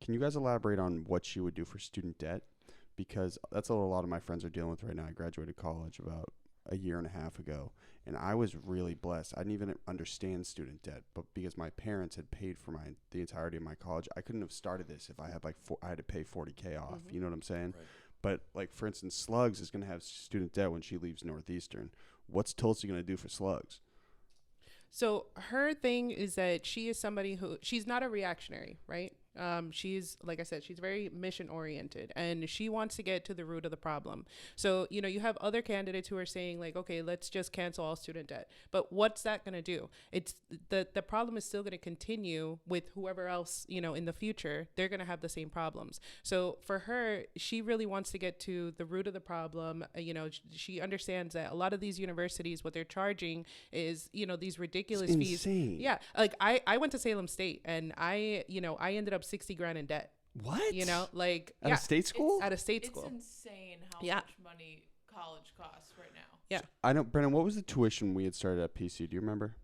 Can you guys elaborate on what she would do for student debt? Because that's what a lot of my friends are dealing with right now. I graduated college about a year and a half ago, and I was really blessed. I didn't even understand student debt, but because my parents had paid for the entirety of my college, I couldn't have started this if I had I had to pay $40K off. You know what I'm saying? Right. But like, for instance, Slugs is going to have student debt when she leaves Northeastern. What's Tulsi going to do for Slugs? So her thing is that she is somebody who, she's not a reactionary, right? She's, like I said, she's very mission oriented, and she wants to get to the root of the problem. So, you know, you have other candidates who are saying like, okay, let's just cancel all student debt. But what's that going to do? It's the problem is still going to continue with whoever else, you know, in the future. They're going to have the same problems. So for her, she really wants to get to the root of the problem. You know, she understands that a lot of these universities, what they're charging is, you know, these ridiculous fees. Yeah. Like I went to Salem State, and I ended up $60,000 in debt. What? You know, like at a state school? At a state school. It's insane how much money college costs right now. Yeah. I know, Brennan, what was the tuition we had started at PC? Do you remember?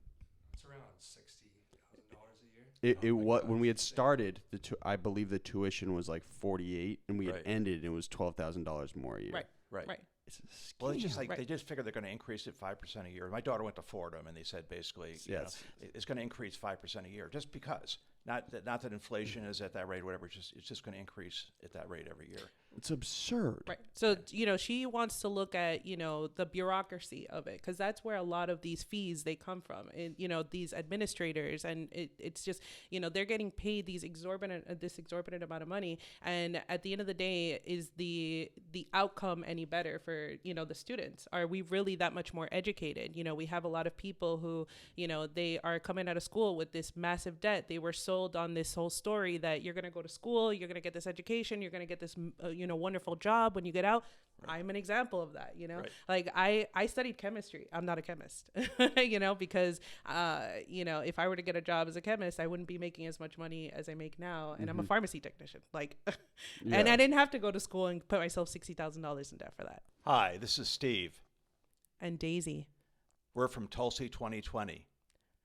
It's around $60,000 a year. It was when we had started. I believe the tuition was like 48, and we had Right. ended, and it was $12,000 more a year. Right. It's a scam. Well, it's just like they just figure they're going to increase it 5% a year. My daughter went to Fordham, and they said basically, you know, it's going to increase 5% a year just because. Not that inflation is at that rate or whatever. It's just going to increase at that rate every year. It's absurd. Right. So, you know, she wants to look at, you know, the bureaucracy of it, because that's where a lot of these fees, they come from. And, you know, these administrators, and it's just, you know, they're getting paid this exorbitant amount of money. And at the end of the day, is the outcome any better for, you know, the students? Are we really that much more educated? You know, we have a lot of people who, you know, they are coming out of school with this massive debt. They were sold on this whole story that you're going to go to school, you're going to get this education, you're going to get this, you know, wonderful job when you get out. Right. I'm an example of that, you know, like I studied chemistry. I'm not a chemist, you know, because, you know, if I were to get a job as a chemist, I wouldn't be making as much money as I make now. And I'm a pharmacy technician, like, and I didn't have to go to school and put myself $60,000 in debt for that. Hi, this is Steve. And Daisy. We're from Tulsi 2020.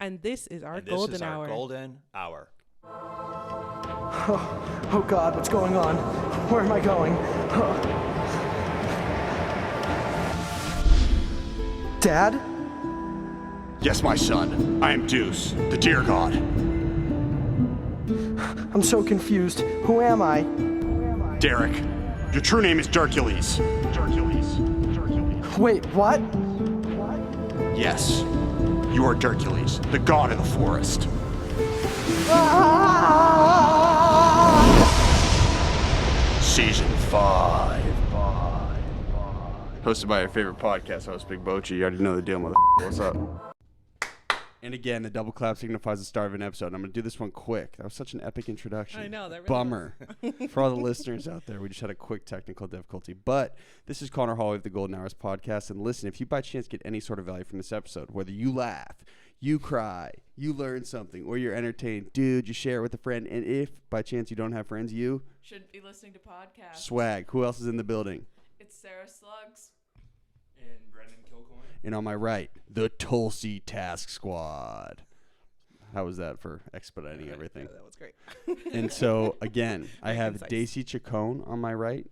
And this is our golden hour. Golden hour. Oh God, what's going on? Where am I going? Dad? Yes, my son. I am Deuce, the deer god. I'm so confused. Who am I? Derek. Your true name is Dercules. Wait, what? Yes. You are Dercules, the god of the forest. Season 5. Hosted by your favorite podcast host, Big Bochi. You already know the deal, mother. What's up? And again, the double clap signifies the start of an episode. I'm going to do this one quick. That was such an epic introduction. I know. That really Bummer. For all the listeners out there, we just had a quick technical difficulty. But this is Conor, Holway of the Golden Hours podcast. And listen, if you by chance get any sort of value from this episode, whether you laugh, you cry, you learn something, or you're entertained, dude, you share it with a friend. And if by chance you don't have friends, you should be listening to podcasts. Swag. Who else is in the building? It's Sarah Slugs. And Brendan Kilcoyne. And on my right, the Tulsi Task Squad. How was that for expediting everything? Yeah, that was great. And so, again, I have concise. Daisy Chachon on my right.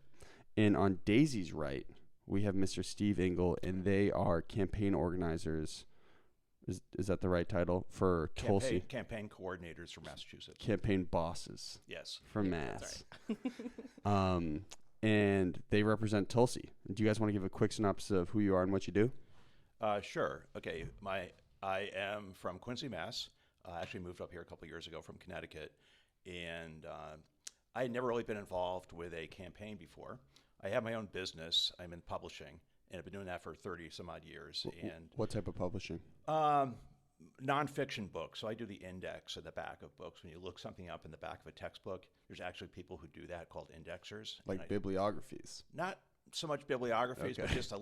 And on Daisy's right, we have Mr. Steve Ingle, and they are campaign organizers. Is that the right title? For Tulsi? Campaign coordinators for Massachusetts. Campaign bosses. Yes. From Mass. And they represent Tulsi. Do you guys want to give a quick synopsis of who you are and what you do? Sure. Okay. I am from Quincy, Mass. I actually moved up here a couple of years ago from Connecticut. And I had never really been involved with a campaign before. I have my own business. I'm in publishing. And I've been doing that for 30 some odd years. And what type of publishing? Nonfiction books. So I do the index at the back of books. When you look something up in the back of a textbook, there's actually people who do that called indexers. Like bibliographies? Not so much bibliographies, but just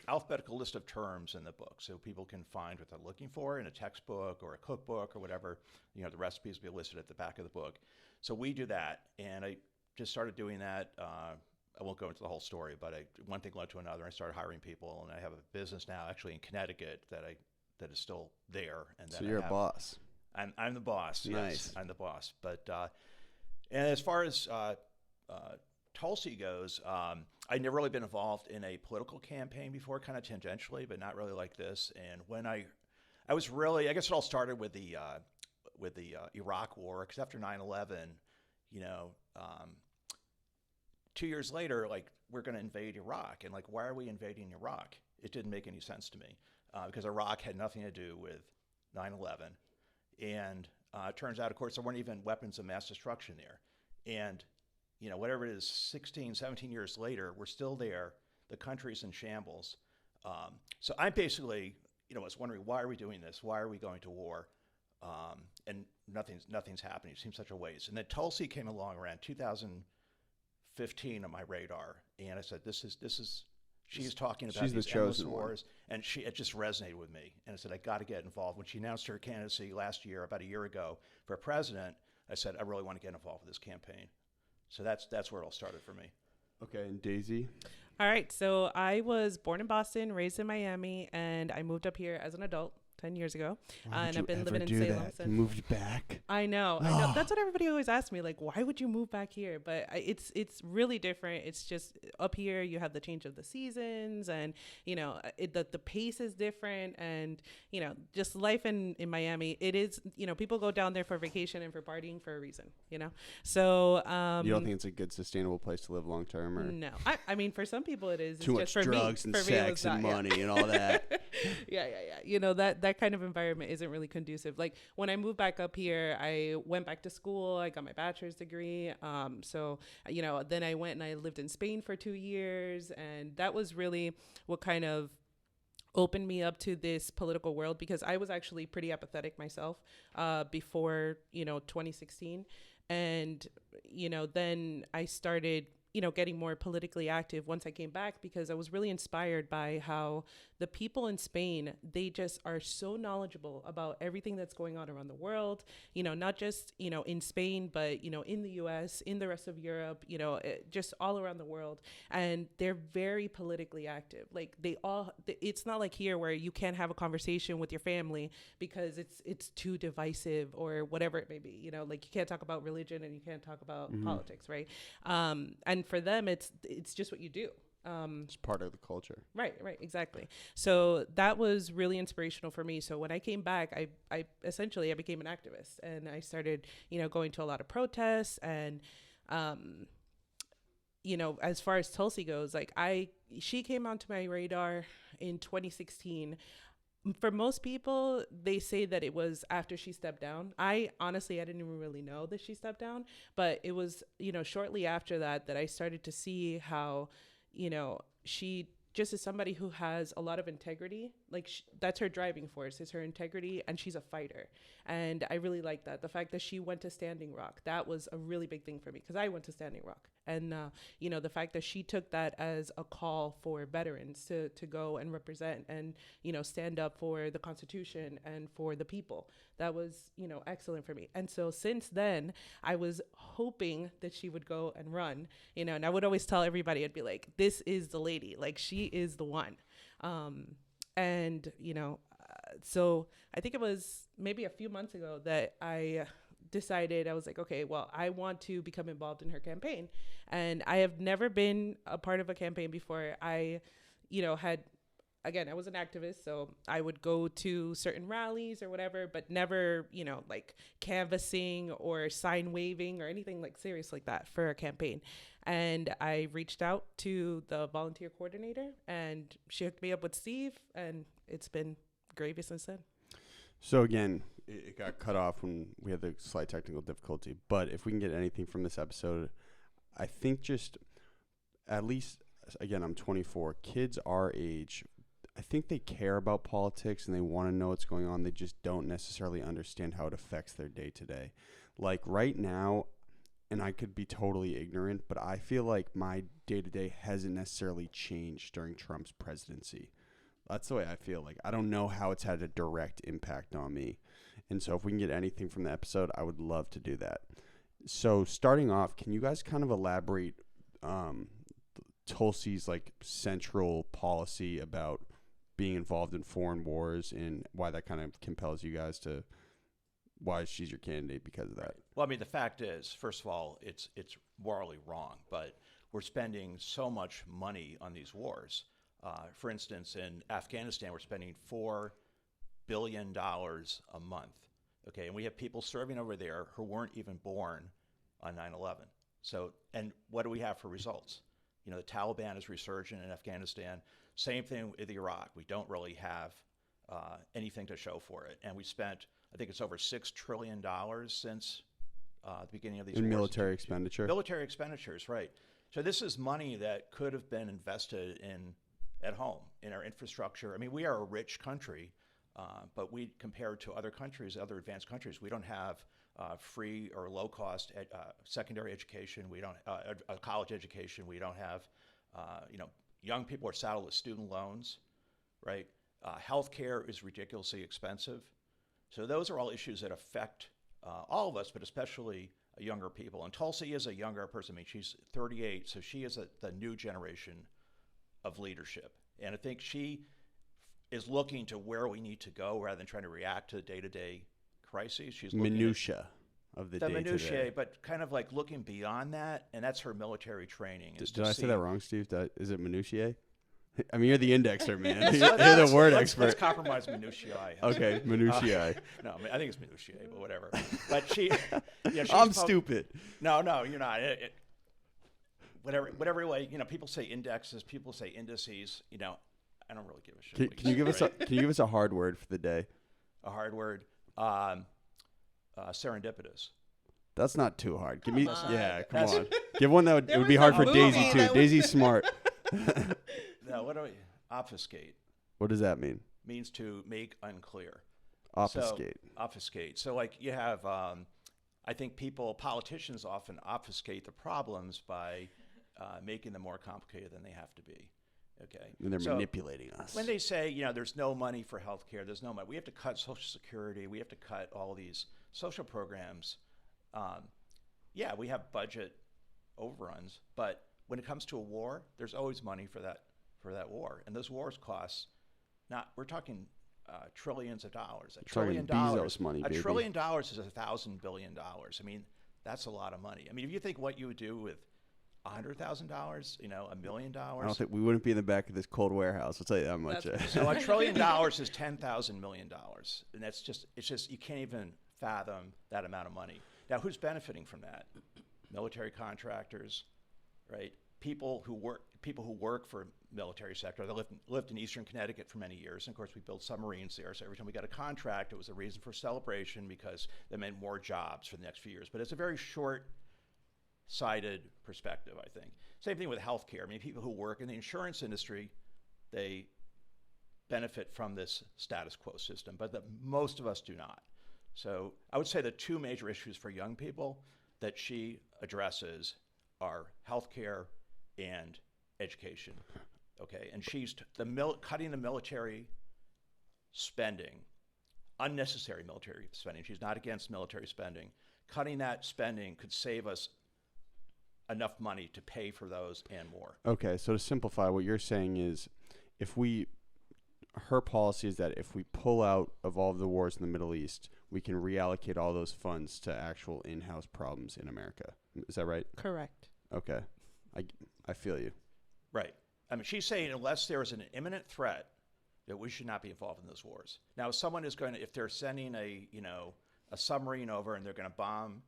alphabetical list of terms in the book, so people can find what they're looking for in a textbook or a cookbook or whatever. You know, the recipes will be listed at the back of the book. So we do that, and I just started doing that. I won't go into the whole story, but one thing led to another. I started hiring people, and I have a business now, actually in Connecticut, that is still there. And so you're a boss. I'm the boss. Nice. Yes, I'm the boss. But And as far as Tulsi goes, I'd never really been involved in a political campaign before, kind of tangentially, but not really like this. And when I was really, I guess it all started with the Iraq War, because after 9/11, you know, 2 years later, like, we're going to invade Iraq, and like, why are we invading Iraq? It didn't make any sense to me, because Iraq had nothing to do with 9/11, and it turns out, of course, there weren't even weapons of mass destruction there, and you know, whatever it is, 16, 17 years later, we're still there. The country's in shambles. So I basically, you know, was wondering, why are we doing this? Why are we going to war? And nothing's happening. It seems such a waste. And then Tulsi came along around 2015 on my radar, and I said, "This is." She's talking about these endless wars, and it just resonated with me. And I said, I got to get involved. When she announced her candidacy last year, about a year ago, for president, I said, I really want to get involved with this campaign. So that's where it all started for me. Okay, and Daisy? All right. So I was born in Boston, raised in Miami, and I moved up here as an adult 10 years ago. And I've been living in Salem since. You moved back? I know. That's what everybody always asks me, like, why would you move back here? But it's really different. It's just up here, you have the change of the seasons, and, you know, the pace is different, and, you know, just life in Miami, it is, you know, people go down there for vacation and for partying for a reason, you know? So, you don't think it's a good, sustainable place to live long term? Or no. I mean, for some people it is. Too much drugs and sex and money and all that. Yeah. You know, that kind of environment isn't really conducive. Like, when I moved back up here, I went back to school. I got my bachelor's degree. So, you know, then I went and I lived in Spain for 2 years. And that was really what kind of opened me up to this political world, because I was actually pretty apathetic myself before, you know, 2016. And, you know, then I started, you know, getting more politically active once I came back, because I was really inspired by how the people in Spain, they just are so knowledgeable about everything that's going on around the world, you know, not just, you know, in Spain, but, you know, in the US, in the rest of Europe, you know, just all around the world. And they're very politically active. Like, it's not like here where you can't have a conversation with your family because it's too divisive or whatever it may be, you know, like, you can't talk about religion and you can't talk about politics, right? And for them, it's just what you do. It's part of the culture. Right, exactly. So that was really inspirational for me. So when I came back, I essentially became an activist, and I started, you know, going to a lot of protests. And you know, as far as Tulsi goes, like, she came onto my radar in 2016. For most people, they say that it was after she stepped down. I didn't even really know that she stepped down, but it was, you know, shortly after that I started to see how, you know, she just is somebody who has a lot of integrity. Like, that's her driving force, is her integrity, and she's a fighter. And I really like that. The fact that she went to Standing Rock, that was a really big thing for me, because I went to Standing Rock. And, you know, the fact that she took that as a call for veterans to go and represent and, you know, stand up for the Constitution and for the people, that was, you know, excellent for me. And so since then, I was hoping that she would go and run, you know, and I would always tell everybody, I'd be like, this is the lady, like, she is the one. And, you know, so I think it was maybe a few months ago that I decided, I was like, okay, well, I want to become involved in her campaign. And I have never been a part of a campaign before. I, you know, I was an activist, so I would go to certain rallies or whatever, but never, you know, like, canvassing or sign waving or anything like serious like that for a campaign. And I reached out to the volunteer coordinator, and she hooked me up with Steve, and it's been gravy since then. So again, it got cut off when we had the slight technical difficulty. But if we can get anything from this episode, I think just at least, again, I'm 24. Kids our age, I think they care about politics and they want to know what's going on. They just don't necessarily understand how it affects their day to day. Like right now, and I could be totally ignorant, but I feel like my day to day hasn't necessarily changed during Trump's presidency. That's the way I feel. Like, I don't know how it's had a direct impact on me. And so if we can get anything from the episode, I would love to do that. So starting off, can you guys kind of elaborate Tulsi's, like, central policy about being involved in foreign wars and why that kind of compels you guys to why she's your candidate because of that. Well, I mean, the fact is, first of all, it's morally wrong, but we're spending so much money on these wars. For instance, in Afghanistan, we're spending $4 billion a month. Okay, and we have people serving over there who weren't even born on 9/11. So, and what do we have for results? You know, the Taliban is resurgent in Afghanistan. Same thing with Iraq. We don't really have anything to show for it. And we spent, I think it's over $6 trillion since the beginning of these In wars. military expenditure. Military expenditures, right. So this is money that could have been invested at home, in our infrastructure. I mean, we are a rich country, but we, compared to other countries, other advanced countries, we don't have free or low-cost secondary education. We don't a college education. We don't have, young people are saddled with student loans, right? Healthcare is ridiculously expensive. So those are all issues that affect all of us, but especially younger people. And Tulsi is a younger person. I mean, she's 38, so she is the new generation of leadership. And I think she is looking to where we need to go rather than trying to react to day-to-day crises. She's looking Minutia of the day minutiae, but kind of like looking beyond that, and that's her military training. Did I say that wrong, Steve? Is it minutiae? I mean, you're the indexer, man. You're the word expert. Let's compromise minutiae. Okay, minutiae. No, I think it's minutiae, but whatever. But she's I'm stupid. No, you're not. Whatever way, people say indexes, people say indices. I don't really give a shit. Can you give us a hard word for the day? A hard word, serendipitous. That's not too hard. Give me, Come on. yeah, come on. Give one that would be hard for a Daisy movie too. that Daisy's smart. No, what do we obfuscate? What does that mean? Means to make unclear. Obfuscate. So, obfuscate. So like you have, I think politicians often obfuscate the problems by making them more complicated than they have to be. Okay. And they're manipulating us. When they say, there's no money for healthcare, there's no money. We have to cut Social Security. We have to cut all these social programs. Yeah, we have budget overruns, but when it comes to a war, there's always money for that war, and those wars cost. We're talking trillions of dollars. $1 trillion. Money, $1 trillion is $1,000 billion. I mean, that's a lot of money. I mean, if you think what you would do with $100,000, $1 million. I don't think we wouldn't be in the back of this cold warehouse. I'll tell you that much. So $1 trillion is $10,000 million, and it's just you can't even fathom that amount of money. Now, who's benefiting from that? Military contractors, right? People who work for military sector. They lived in Eastern Connecticut for many years, and of course we built submarines there. So every time we got a contract, it was a reason for celebration because that meant more jobs for the next few years. But it's a very short-sighted perspective, I think. Same thing with healthcare. I mean, people who work in the insurance industry, they benefit from this status quo system, but most of us do not. So I would say the two major issues for young people that she addresses are healthcare and education. Okay, and she's cutting the military spending, unnecessary military spending. She's not against military spending. Cutting that spending could save us enough money to pay for those and more. Okay, so to simplify, what you're saying is her policy is that if we pull out of all of the wars in the Middle East, we can reallocate all those funds to actual in-house problems in America. Is that right? Correct. Okay. I feel you. Right. I mean, she's saying unless there is an imminent threat that we should not be involved in those wars. Now, if someone is going to, if they're sending a submarine over and they're going to bomb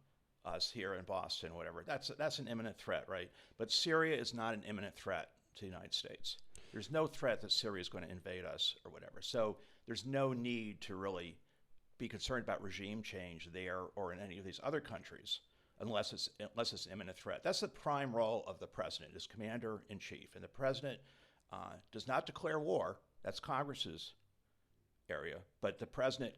us here in Boston or whatever, that's an imminent threat, right? But Syria is not an imminent threat to the United States. There's no threat that Syria is going to invade us or whatever. So there's no need to really be concerned about regime change there or in any of these other countries unless it's an imminent threat. That's the prime role of the president, as commander-in-chief. And the president does not declare war. That's Congress's area. But the president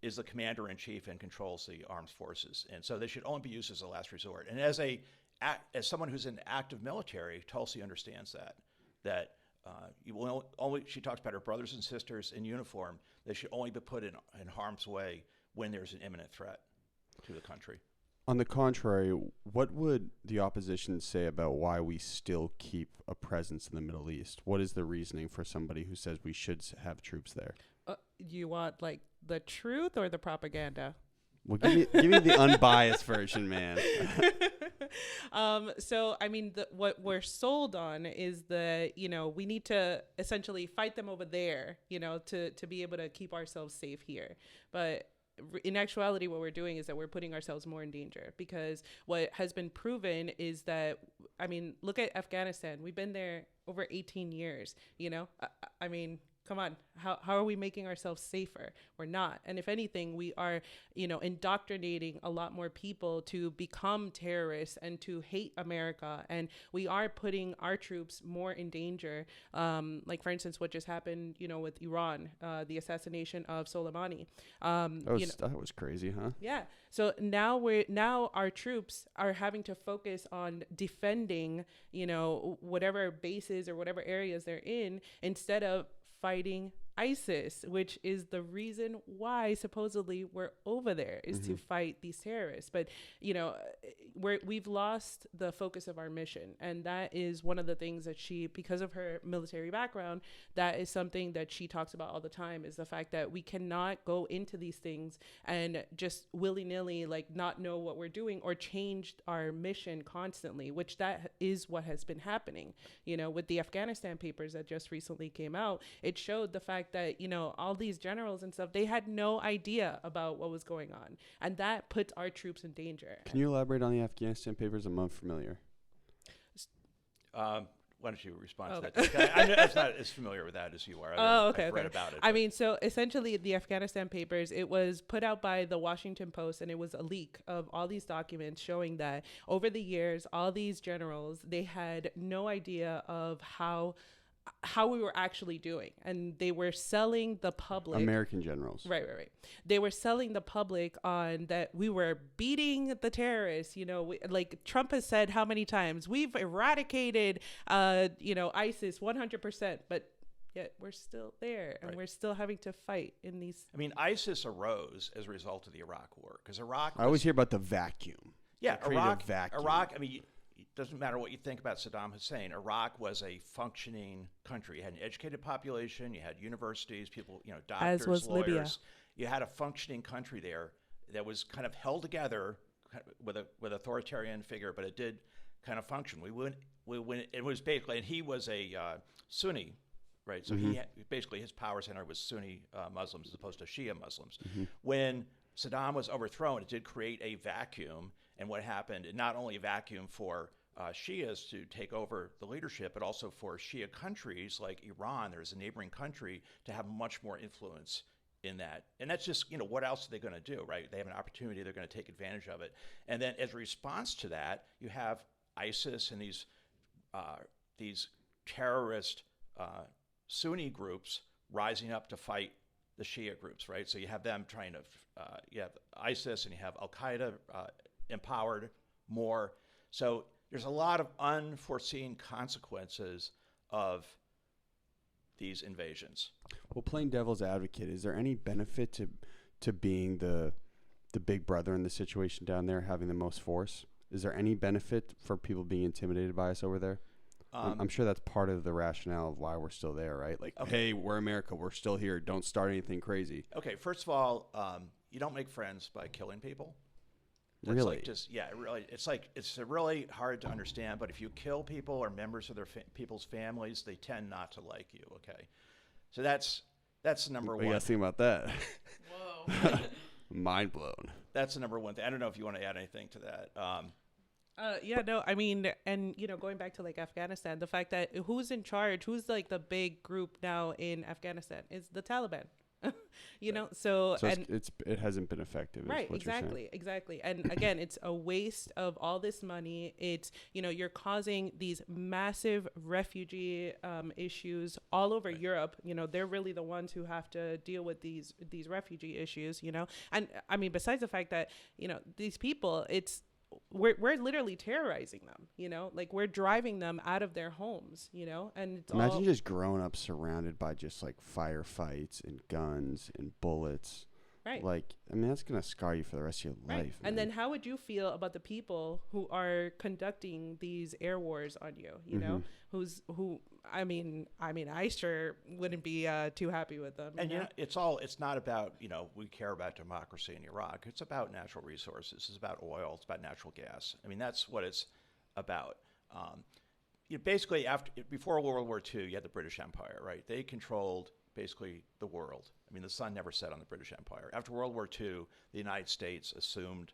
is the commander-in-chief and controls the armed forces. And so they should only be used as a last resort. And as someone who's in active military, Tulsi understands that you will only, she talks about her brothers and sisters in uniform. They should only be put in harm's way when there's an imminent threat to the country. On the contrary, what would the opposition say about why we still keep a presence in the Middle East? What is the reasoning for somebody who says we should have troops there? You want like the truth or the propaganda? Well, give me the unbiased version, man. So, I mean, what we're sold on is that, we need to essentially fight them over there, to be able to keep ourselves safe here. But in actuality, what we're doing is that we're putting ourselves more in danger, because what has been proven is that, I mean, look at Afghanistan. We've been there over 18 years, I mean, come on, how are we making ourselves safer? We're not. And if anything, we are, indoctrinating a lot more people to become terrorists and to hate America. And we are putting our troops more in danger. Like, for instance, what just happened, with Iran, the assassination of Soleimani. That was crazy, huh? Yeah. So now our troops are having to focus on defending, whatever bases or whatever areas they're in, instead of fighting ISIS, which is the reason why supposedly we're over there, is to fight these terrorists. But we've lost the focus of our mission, and that is one of the things that she, because of her military background, that is something that she talks about all the time, is the fact that we cannot go into these things and just willy-nilly not know what we're doing or change our mission constantly, which that is what has been happening. With the Afghanistan papers that just recently came out, it showed the fact that, all these generals and stuff, they had no idea about what was going on. And that puts our troops in danger. Can you elaborate on the Afghanistan papers? I'm unfamiliar. Why don't you respond to that? I'm not as familiar with that as you are. I've read about it. I mean, so essentially the Afghanistan papers, it was put out by the Washington Post, and it was a leak of all these documents showing that over the years, all these generals, they had no idea of how we were actually doing, and they were selling the public, American generals, right, they were selling the public on that we were beating the terrorists. Like Trump has said how many times, we've eradicated ISIS 100%, but yet we're still there, and we're still having to fight in these. I mean, ISIS arose as a result of the Iraq War, because Iraq I always hear about the vacuum. Yeah, Iraq. I mean, it doesn't matter what you think about Saddam Hussein. Iraq was a functioning country. You had an educated population. You had universities, people, doctors, as was lawyers. Libya. You had a functioning country there that was kind of held together with authoritarian figure, but it did kind of function. It was basically, and he was a Sunni, right? So he basically, his power center was Sunni Muslims as opposed to Shia Muslims. When Saddam was overthrown, it did create a vacuum. And what happened, not only a vacuum for Shias to take over the leadership, but also for Shia countries like Iran, there's a neighboring country, to have much more influence in that. And that's just, what else are they going to do, right? They have an opportunity, they're going to take advantage of it. And then as a response to that, you have ISIS and these terrorist Sunni groups rising up to fight the Shia groups, right? So you have them trying to, you have ISIS and you have Al-Qaeda empowered more. So there's a lot of unforeseen consequences of these invasions. Well, playing devil's advocate, is there any benefit to being the big brother in the situation down there, having the most force? Is there any benefit for people being intimidated by us over there? I'm sure that's part of the rationale of why we're still there, right? Like, hey, we're America, we're still here. Don't start anything crazy. Okay, first of all, you don't make friends by killing people. That's really? It's really hard to understand, but if you kill people or members of their people's families, they tend not to like you, okay? So that's number one. What do you guys think about that? Whoa. Mind blown. That's the number one thing. I don't know if you want to add anything to that. I mean, and going back to Afghanistan, the fact that who's in charge, who's the big group now in Afghanistan is the Taliban. So it hasn't been effective. Right, exactly. And again, it's a waste of all this money. It's, you're causing these massive refugee issues all over Europe. They're really the ones who have to deal with these refugee issues, and I mean, besides the fact that, these people, we're literally terrorizing them, we're driving them out of their homes, and it's imagine just growing up surrounded by just firefights and guns and bullets. Right. Like, I mean, that's gonna scar you for the rest of your Right. life. And man. then how would you feel about the people who are conducting these air wars on you? You know, who? I mean, I sure wouldn't be too happy with them. And it's not about, we care about democracy in Iraq. It's about natural resources. It's about oil. It's about natural gas. I mean, that's what it's about. Basically, before World War II, you had the British Empire, right? They controlled basically the world. I mean, the sun never set on the British Empire. After World War II, the United States assumed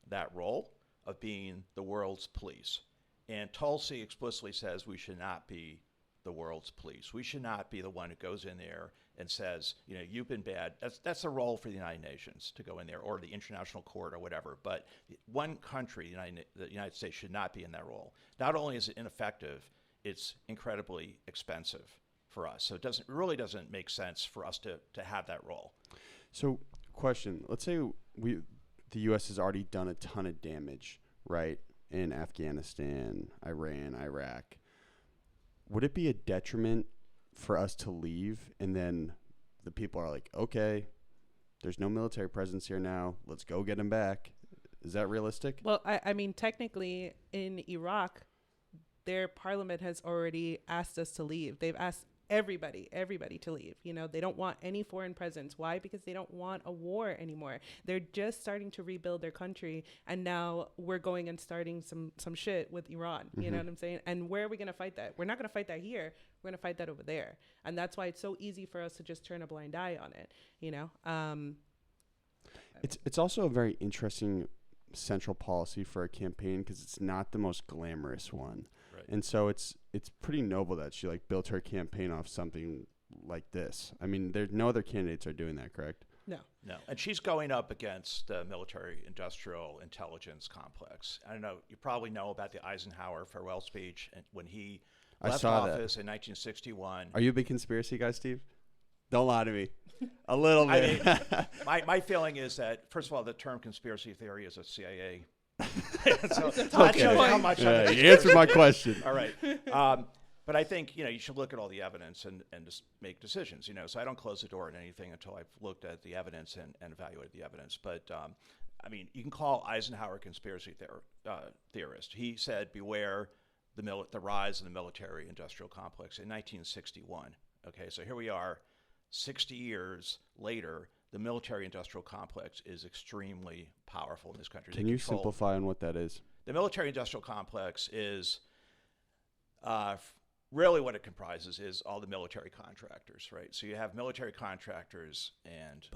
that role of being the world's police. And Tulsi explicitly says we should not be the world's police. We should not be the one who goes in there and says, you've been bad. That's a role for the United Nations to go in there, or the International Court or whatever. But one country, the United States, should not be in that role. Not only is it ineffective, it's incredibly expensive for us. So it really doesn't make sense for us to have that role. So, question: let's say the U.S. has already done a ton of damage, right, in Afghanistan, Iran, Iraq. Would it be a detriment for us to leave, and then the people are like, okay, there's no military presence here now, let's go get them back? Is that realistic? Well, I mean, technically in Iraq, their parliament has already asked us to leave. They've asked everybody to leave. They don't want any foreign presence. Why? Because they don't want a war anymore. They're just starting to rebuild their country, and now we're going and starting some shit with Iran. You know what I'm saying? And where are we going to fight that? We're not going to fight that here. We're going to fight that over there. And that's why it's so easy for us to just turn a blind eye on it. It's also a very interesting central policy for a campaign, because it's not the most glamorous one. Right. And so it's pretty noble that she built her campaign off something like this. I mean, there's no other candidates are doing that, correct? No. And she's going up against the military-industrial intelligence complex. I don't know, you probably know about the Eisenhower farewell speech, and when he left office in 1961. Are you a big conspiracy guy, Steve? Don't lie to me. A little bit. I mean, my feeling is that, first of all, the term conspiracy theory is a CIA. So that shows you how much. Yeah, you answered my question. All right. But I think, you should look at all the evidence and just make decisions, So I don't close the door on anything until I've looked at the evidence and evaluated the evidence. But, I mean, you can call Eisenhower a conspiracy theorist. He said, beware the rise of the military-industrial complex in 1961. Okay, so here we are, 60 years later. The military-industrial complex is extremely powerful in this country. Can you simplify on what that is? The military-industrial complex is really what it comprises is all the military contractors, right? So you have military contractors and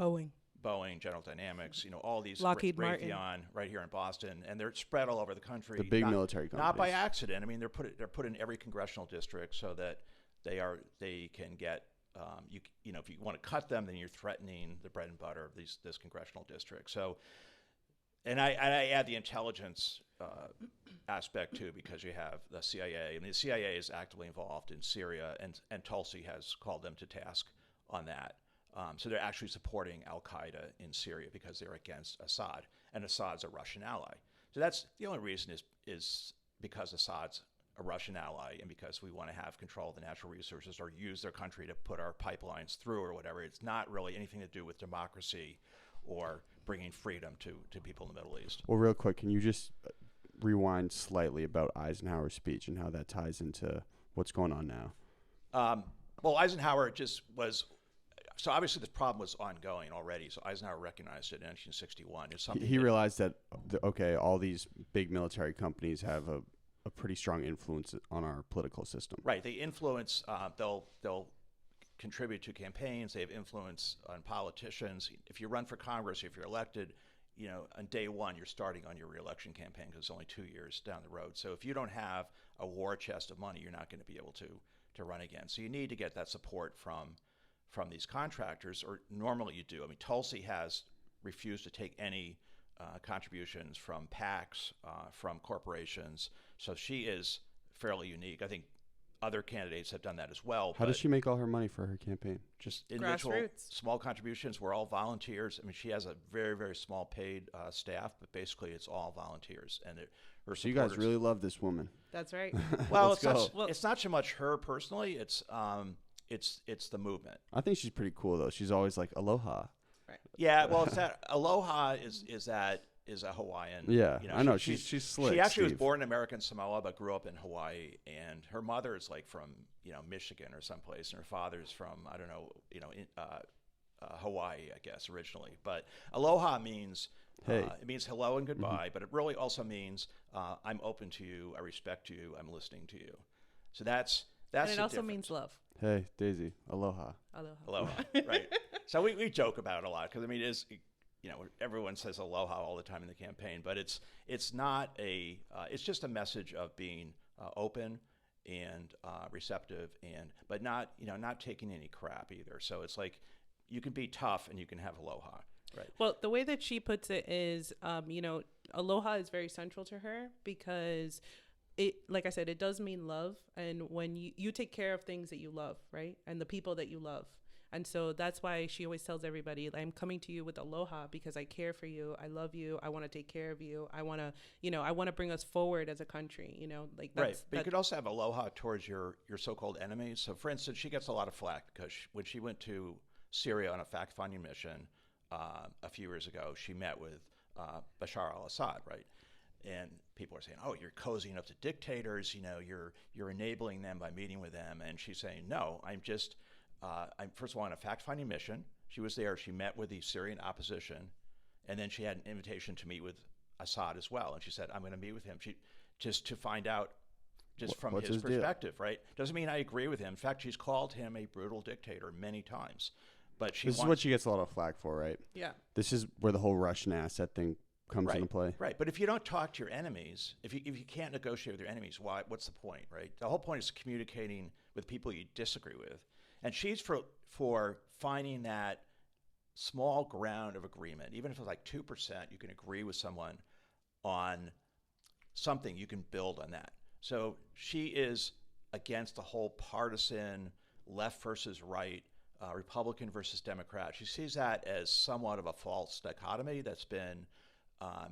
Boeing, General Dynamics, all these, Lockheed Raytheon, Martin, right here in Boston, and they're spread all over the country. The big military companies. Not by accident. I mean, they're put in every congressional district so that they can get. If you want to cut them, then you're threatening the bread and butter of this congressional district. So, and I add the intelligence aspect too, because you have the CIA. I mean, the CIA is actively involved in Syria, and Tulsi has called them to task on that. So they're actually supporting Al Qaeda in Syria because they're against Assad, and Assad's a Russian ally. So that's the only reason is because Assad's a Russian ally, and because we want to have control of the natural resources or use their country to put our pipelines through or whatever. It's not really anything to do with democracy or bringing freedom to people in the Middle East. Well, real quick, can you just rewind slightly about Eisenhower's speech and how that ties into what's going on now? Well, Eisenhower just was. So obviously this problem was ongoing already. So Eisenhower recognized it in 1961. It's something he realized that all these big military companies have a pretty strong influence on our political system. Right. They influence. They'll contribute to campaigns. They have influence on politicians. If you run for Congress, if you're elected, on day one you're starting on your reelection campaign because it's only 2 years down the road. So if you don't have a war chest of money, you're not going to be able to run again. So you need to get that support from these contractors, or normally you do. I mean, Tulsi has refused to take any contributions from PACs, from corporations. So she is fairly unique. I think other candidates have done that as well. How does she make all her money for her campaign? Just individual Grassroots. Small contributions. We're all volunteers. I mean, she has a very, very small paid staff, but basically it's all volunteers. And her So you guys really love this woman. That's right. Well, Let's it's not so much her personally. It's the movement. I think she's pretty cool, though. She's always like, aloha. Yeah, well, it's that aloha is a Hawaiian. Yeah, I know. She's slick. She actually was Steve. born in American Samoa, but grew up in Hawaii. And her mother is like from Michigan or someplace, and her father's from I don't know Hawaii, I guess originally. But aloha means Hey. it means hello and goodbye, but it really also means I'm open to you, I respect you, I'm listening to you. So that's And it the also difference. means love. Hey, Daisy. Aloha. Aloha. Aloha, right? So we joke about it a lot because I mean, it is everyone says aloha all the time in the campaign, but it's not it's just a message of being open and receptive but not taking any crap either. So it's like you can be tough and you can have aloha, right? Well, the way that she puts it is, aloha is very central to her because it, like I said, it does mean love. And when you take care of things that you love, right? And the people that you love. And so that's why she always tells everybody, I'm coming to you with aloha because I care for you. I love you. I want to take care of you. I want to bring us forward as a country, like that's, right. But you could also have aloha towards your so-called enemies. So for instance, she gets a lot of flack because when she went to Syria on a fact-finding mission a few years ago, she met with Bashar al-Assad, right? And people are saying, "Oh, you're cozying up to dictators. You're enabling them by meeting with them." And she's saying, "No, I'm first of all on a fact-finding mission. She was there. She met with the Syrian opposition, and then she had an invitation to meet with Assad as well. And she said, "I'm going to meet with him." Just to find out, from what's his his deal? perspective, right? Doesn't mean I agree with him. In fact, she's called him a brutal dictator many times. But This is what she gets a lot of flack for, right? yeah. This is where the whole Russian asset thing comes into play. Right, but if you don't talk to your enemies, if you can't negotiate with your enemies, what's the point, right? The whole point is communicating with people you disagree with. And she's for finding that small ground of agreement. Even if it's like 2%, you can agree with someone on something, you can build on that. So she is against the whole partisan left versus right, Republican versus Democrat. She sees that as somewhat of a false dichotomy that's been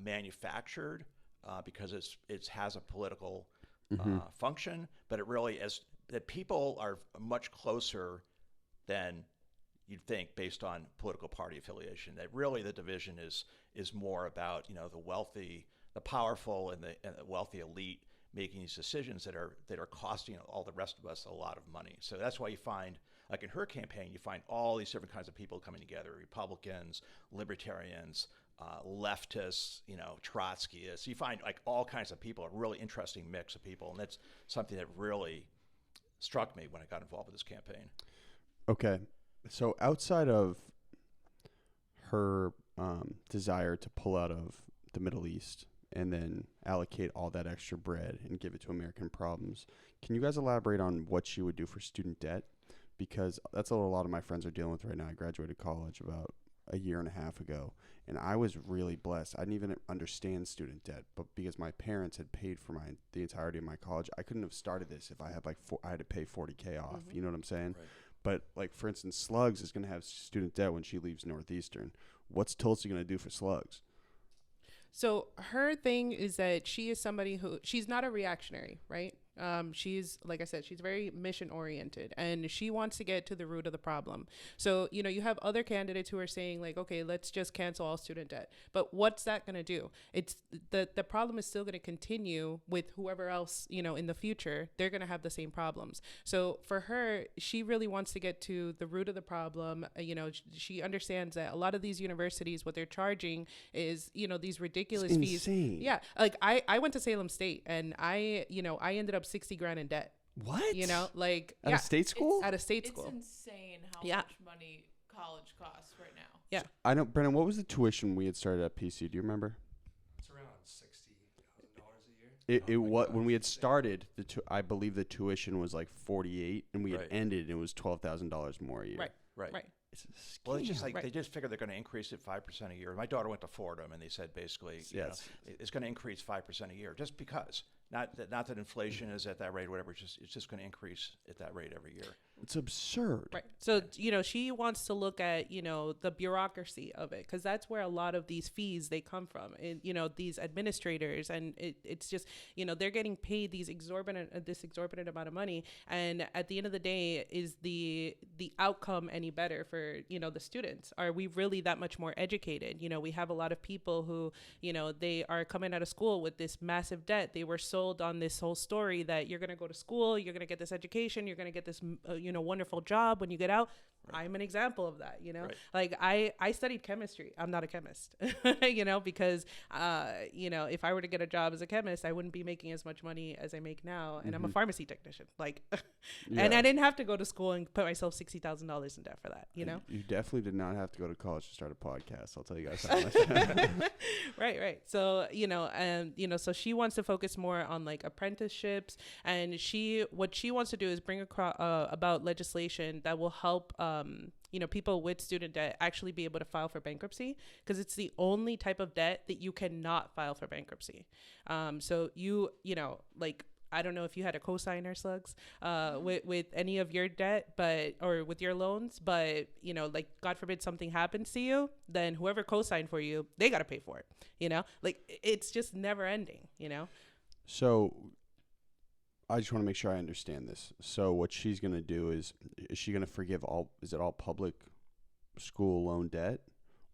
manufactured because it has a political function, but it really is that people are much closer than you'd think based on political party affiliation. That really the division is more about the wealthy, the powerful, and the wealthy elite making these decisions that are costing all the rest of us a lot of money. So that's why you find, like in her campaign, you find all these different kinds of people coming together: Republicans, libertarians, leftists, Trotskyists. You find like all kinds of people, a really interesting mix of people, and that's something that really struck me when I got involved with this campaign. Okay, so outside of her desire to pull out of the Middle East and then allocate all that extra bread and give it to American problems, can you guys elaborate on what she would do for student debt? Because that's what a lot of my friends are dealing with right now. I graduated college about a year and a half ago, and I was really blessed. I didn't even understand student debt, but because my parents had paid for the entirety of my college, I couldn't have started this if I had I had to pay $40K off. You know what I'm saying? Right. But like for instance, Slugs is going to have student debt when she leaves Northeastern. What's Tulsi going to do for Slugs? So her thing is that she is somebody who, she's not a reactionary, right? She's, like I said, she's very mission oriented and she wants to get to the root of the problem. So, you have other candidates who are saying like, okay, let's just cancel all student debt. But what's that going to do? It's the problem is still going to continue with whoever else, in the future, they're going to have the same problems. So for her, she really wants to get to the root of the problem. She understands that a lot of these universities, what they're charging is, these ridiculous fees. Insane. Yeah. Like I went to Salem State and I ended up $60,000 in debt. What? At a state school? At a state school. It's insane how Yeah. much money college costs right now. Yeah. I know, Brennan, what was the tuition we had started at PC? Do you remember? It's around $60,000 a year. It what when we had started, I believe the tuition was like 48, and we had Right. ended, and it was $12,000 more a year. Right. It's Well, it's just scam. like Right. they just figure they're going to increase it 5% a year. My daughter went to Fordham, and they said basically, Yes. it's going to increase 5% a year just because. Not that inflation is at that rate or whatever. It's just going to increase at that rate every year. It's absurd. Right. So, she wants to look at, the bureaucracy of it, because that's where a lot of these fees, they come from. And, these administrators, and it's just, they're getting paid this exorbitant amount of money. And at the end of the day, is the outcome any better for, the students? Are we really that much more educated? We have a lot of people who, they are coming out of school with this massive debt. They were sold on this whole story that you're going to go to school, you're going to get this education, you're going to get this, wonderful job when you get out. Right. I'm an example of that, Right. Like I studied chemistry. I'm not a chemist, because, if I were to get a job as a chemist, I wouldn't be making as much money as I make now. And I'm a pharmacy technician. Like, and I didn't have to go to school and put myself $60,000 in debt for that, You definitely did not have to go to college to start a podcast. I'll tell you guys that. Right. So, so she wants to focus more on like apprenticeships, and what she wants to do is bring across about legislation that will help people with student debt actually be able to file for bankruptcy, because it's the only type of debt that you cannot file for bankruptcy. So like, I don't know if you had a cosigner, Slugs, with any of your debt, or with your loans, but like, God forbid something happens to you, then whoever cosigned for you, they got to pay for it. Like, it's just never ending. So I just want to make sure I understand this. So what she's going to do is she going to forgive is it all public school loan debt?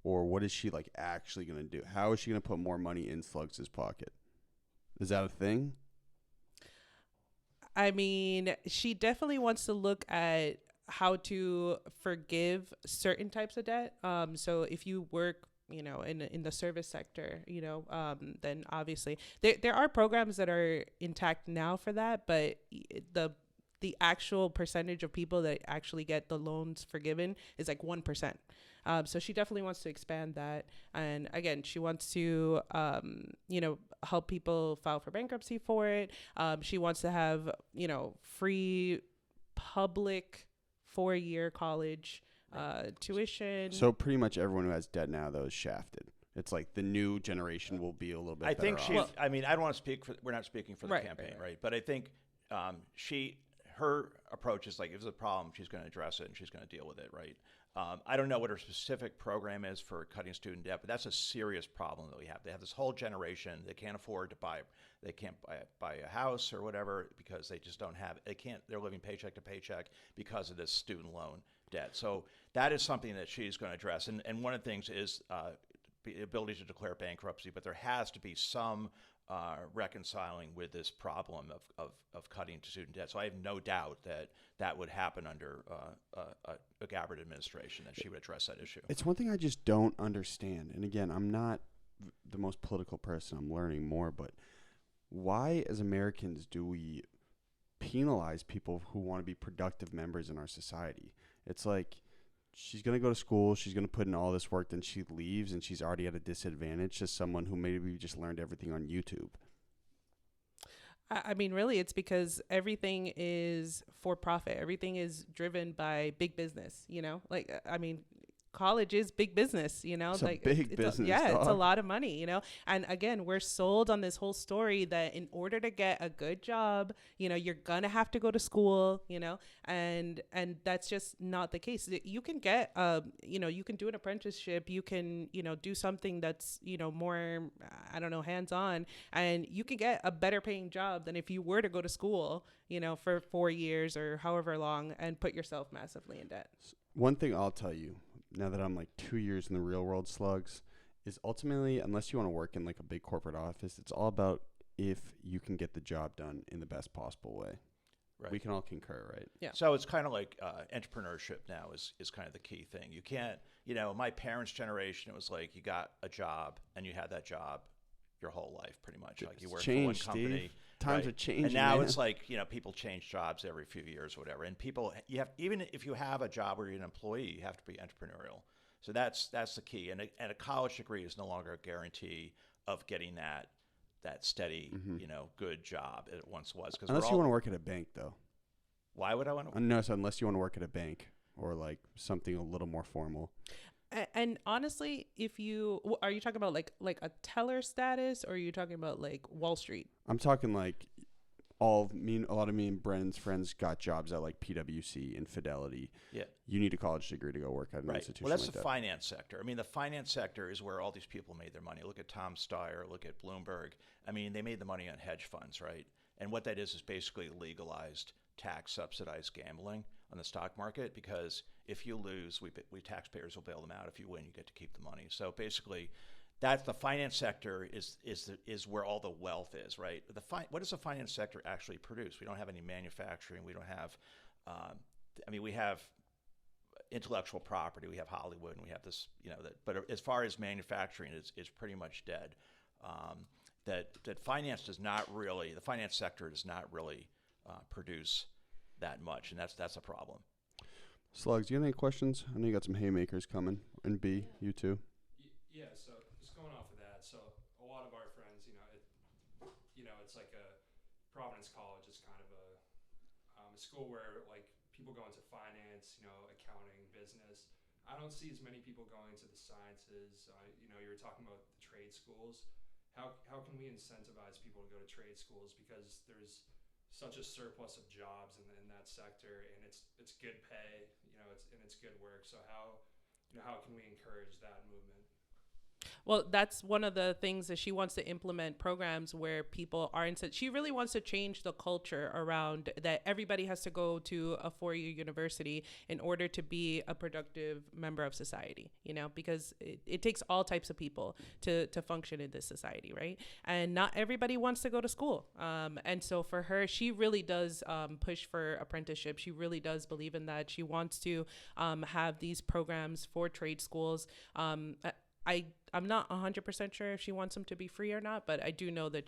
Or what is she like actually going to do? How is she going to put more money in Slugs' pocket? Is that a thing? I mean, she definitely wants to look at how to forgive certain types of debt. So if you work, in the service sector, then obviously there are programs that are intact now for that, but the actual percentage of people that actually get the loans forgiven is like 1%. So she definitely wants to expand that. And again, she wants to, help people file for bankruptcy for it. She wants to have, free public 4-year college tuition. So pretty much everyone who has debt now, though, is shafted. It's like the new generation will be a little bit better off. I mean, I don't want to speak for, we're not speaking for the campaign, right? But I think her approach is like, if there's a problem, she's going to address it and she's going to deal with it, right? I don't know what her specific program is for cutting student debt, but that's a serious problem that we have. They have this whole generation that can't afford to they can't buy a house or whatever, because they just don't have, they're living paycheck to paycheck because of this student loan debt. So that is something that she's going to address. And one of the things is the ability to declare bankruptcy, but there has to be some reconciling with this problem of cutting student debt. So I have no doubt that would happen under a Gabbard administration, that she would address that issue. It's one thing I just don't understand. And again, I'm not the most political person. I'm learning more. But why, as Americans, do we penalize people who want to be productive members in our society? It's like, she's going to go to school, she's going to put in all this work, then she leaves and she's already at a disadvantage to someone who maybe just learned everything on YouTube. I mean, really, it's because everything is for profit. Everything is driven by big business, Like, I mean, college is big business, It's like big business. It's a lot of money, And again, we're sold on this whole story that in order to get a good job, you're gonna have to go to school, and that's just not the case. You can get, you can do an apprenticeship, you can, do something that's, more, I don't know, hands-on, and you can get a better paying job than if you were to go to school, for 4 years or however long and put yourself massively in debt. One thing I'll tell you, now that I'm like 2 years in the real world, Slugs, is ultimately, unless you want to work in like a big corporate office, it's all about if you can get the job done in the best possible way. Right. We can all concur, right? Yeah. So it's kind of like entrepreneurship now is kind of the key thing. You can't, my parents' generation, it was like you got a job and you had that job your whole life pretty much. Like you worked for one company. Steve. Times are changing. And now man. it's like, people change jobs every few years or whatever. And even if you have a job where you're an employee, you have to be entrepreneurial. So that's the key. And a college degree is no longer a guarantee of getting that steady, good job it once was. Unless you want to work at a bank, though. Why would I want to? No, so unless you want to work at a bank or like something a little more formal. And honestly, if you are you talking about like a teller status, or are you talking about like Wall Street? I'm talking like a lot of me and Brennan's friends got jobs at like PwC and Fidelity. Yeah. You need a college degree to go work at an institution. Well, that's like the that. finance sector. I mean, the finance sector is where all these people made their money. Look at Tom Steyer, look at Bloomberg. I mean, they made the money on hedge funds, right? And what that is basically legalized tax subsidized gambling on the stock market, because if you lose, we taxpayers will bail them out. If you win, you get to keep the money. So basically, that's the finance sector is where all the wealth is, right? What does the finance sector actually produce? We don't have any manufacturing. We don't have, we have intellectual property. We have Hollywood, and we have this, but as far as manufacturing, it's pretty much dead. That finance does not really, the finance sector does not really produce that much, and that's a problem. Slugs, do you have any questions? I know you got some haymakers coming. And B, you too. Yeah, so just going off of that, so a lot of our friends, it's like a Providence College is kind of a school where like people go into finance, accounting, business. I don't see as many people going to the sciences. You were talking about the trade schools. How can we incentivize people to go to trade schools, because there's such a surplus of jobs in that sector, and it's good pay, it's good work. So how can we encourage that movement? Well, that's one of the things that she wants to implement, programs where people are she really wants to change the culture around that everybody has to go to a 4-year university in order to be a productive member of society, because it takes all types of people to function in this society, right? And not everybody wants to go to school. And so for her, she really does push for apprenticeship. She really does believe in that. She wants to have these programs for trade schools. I'm not 100% sure if she wants them to be free or not, but I do know that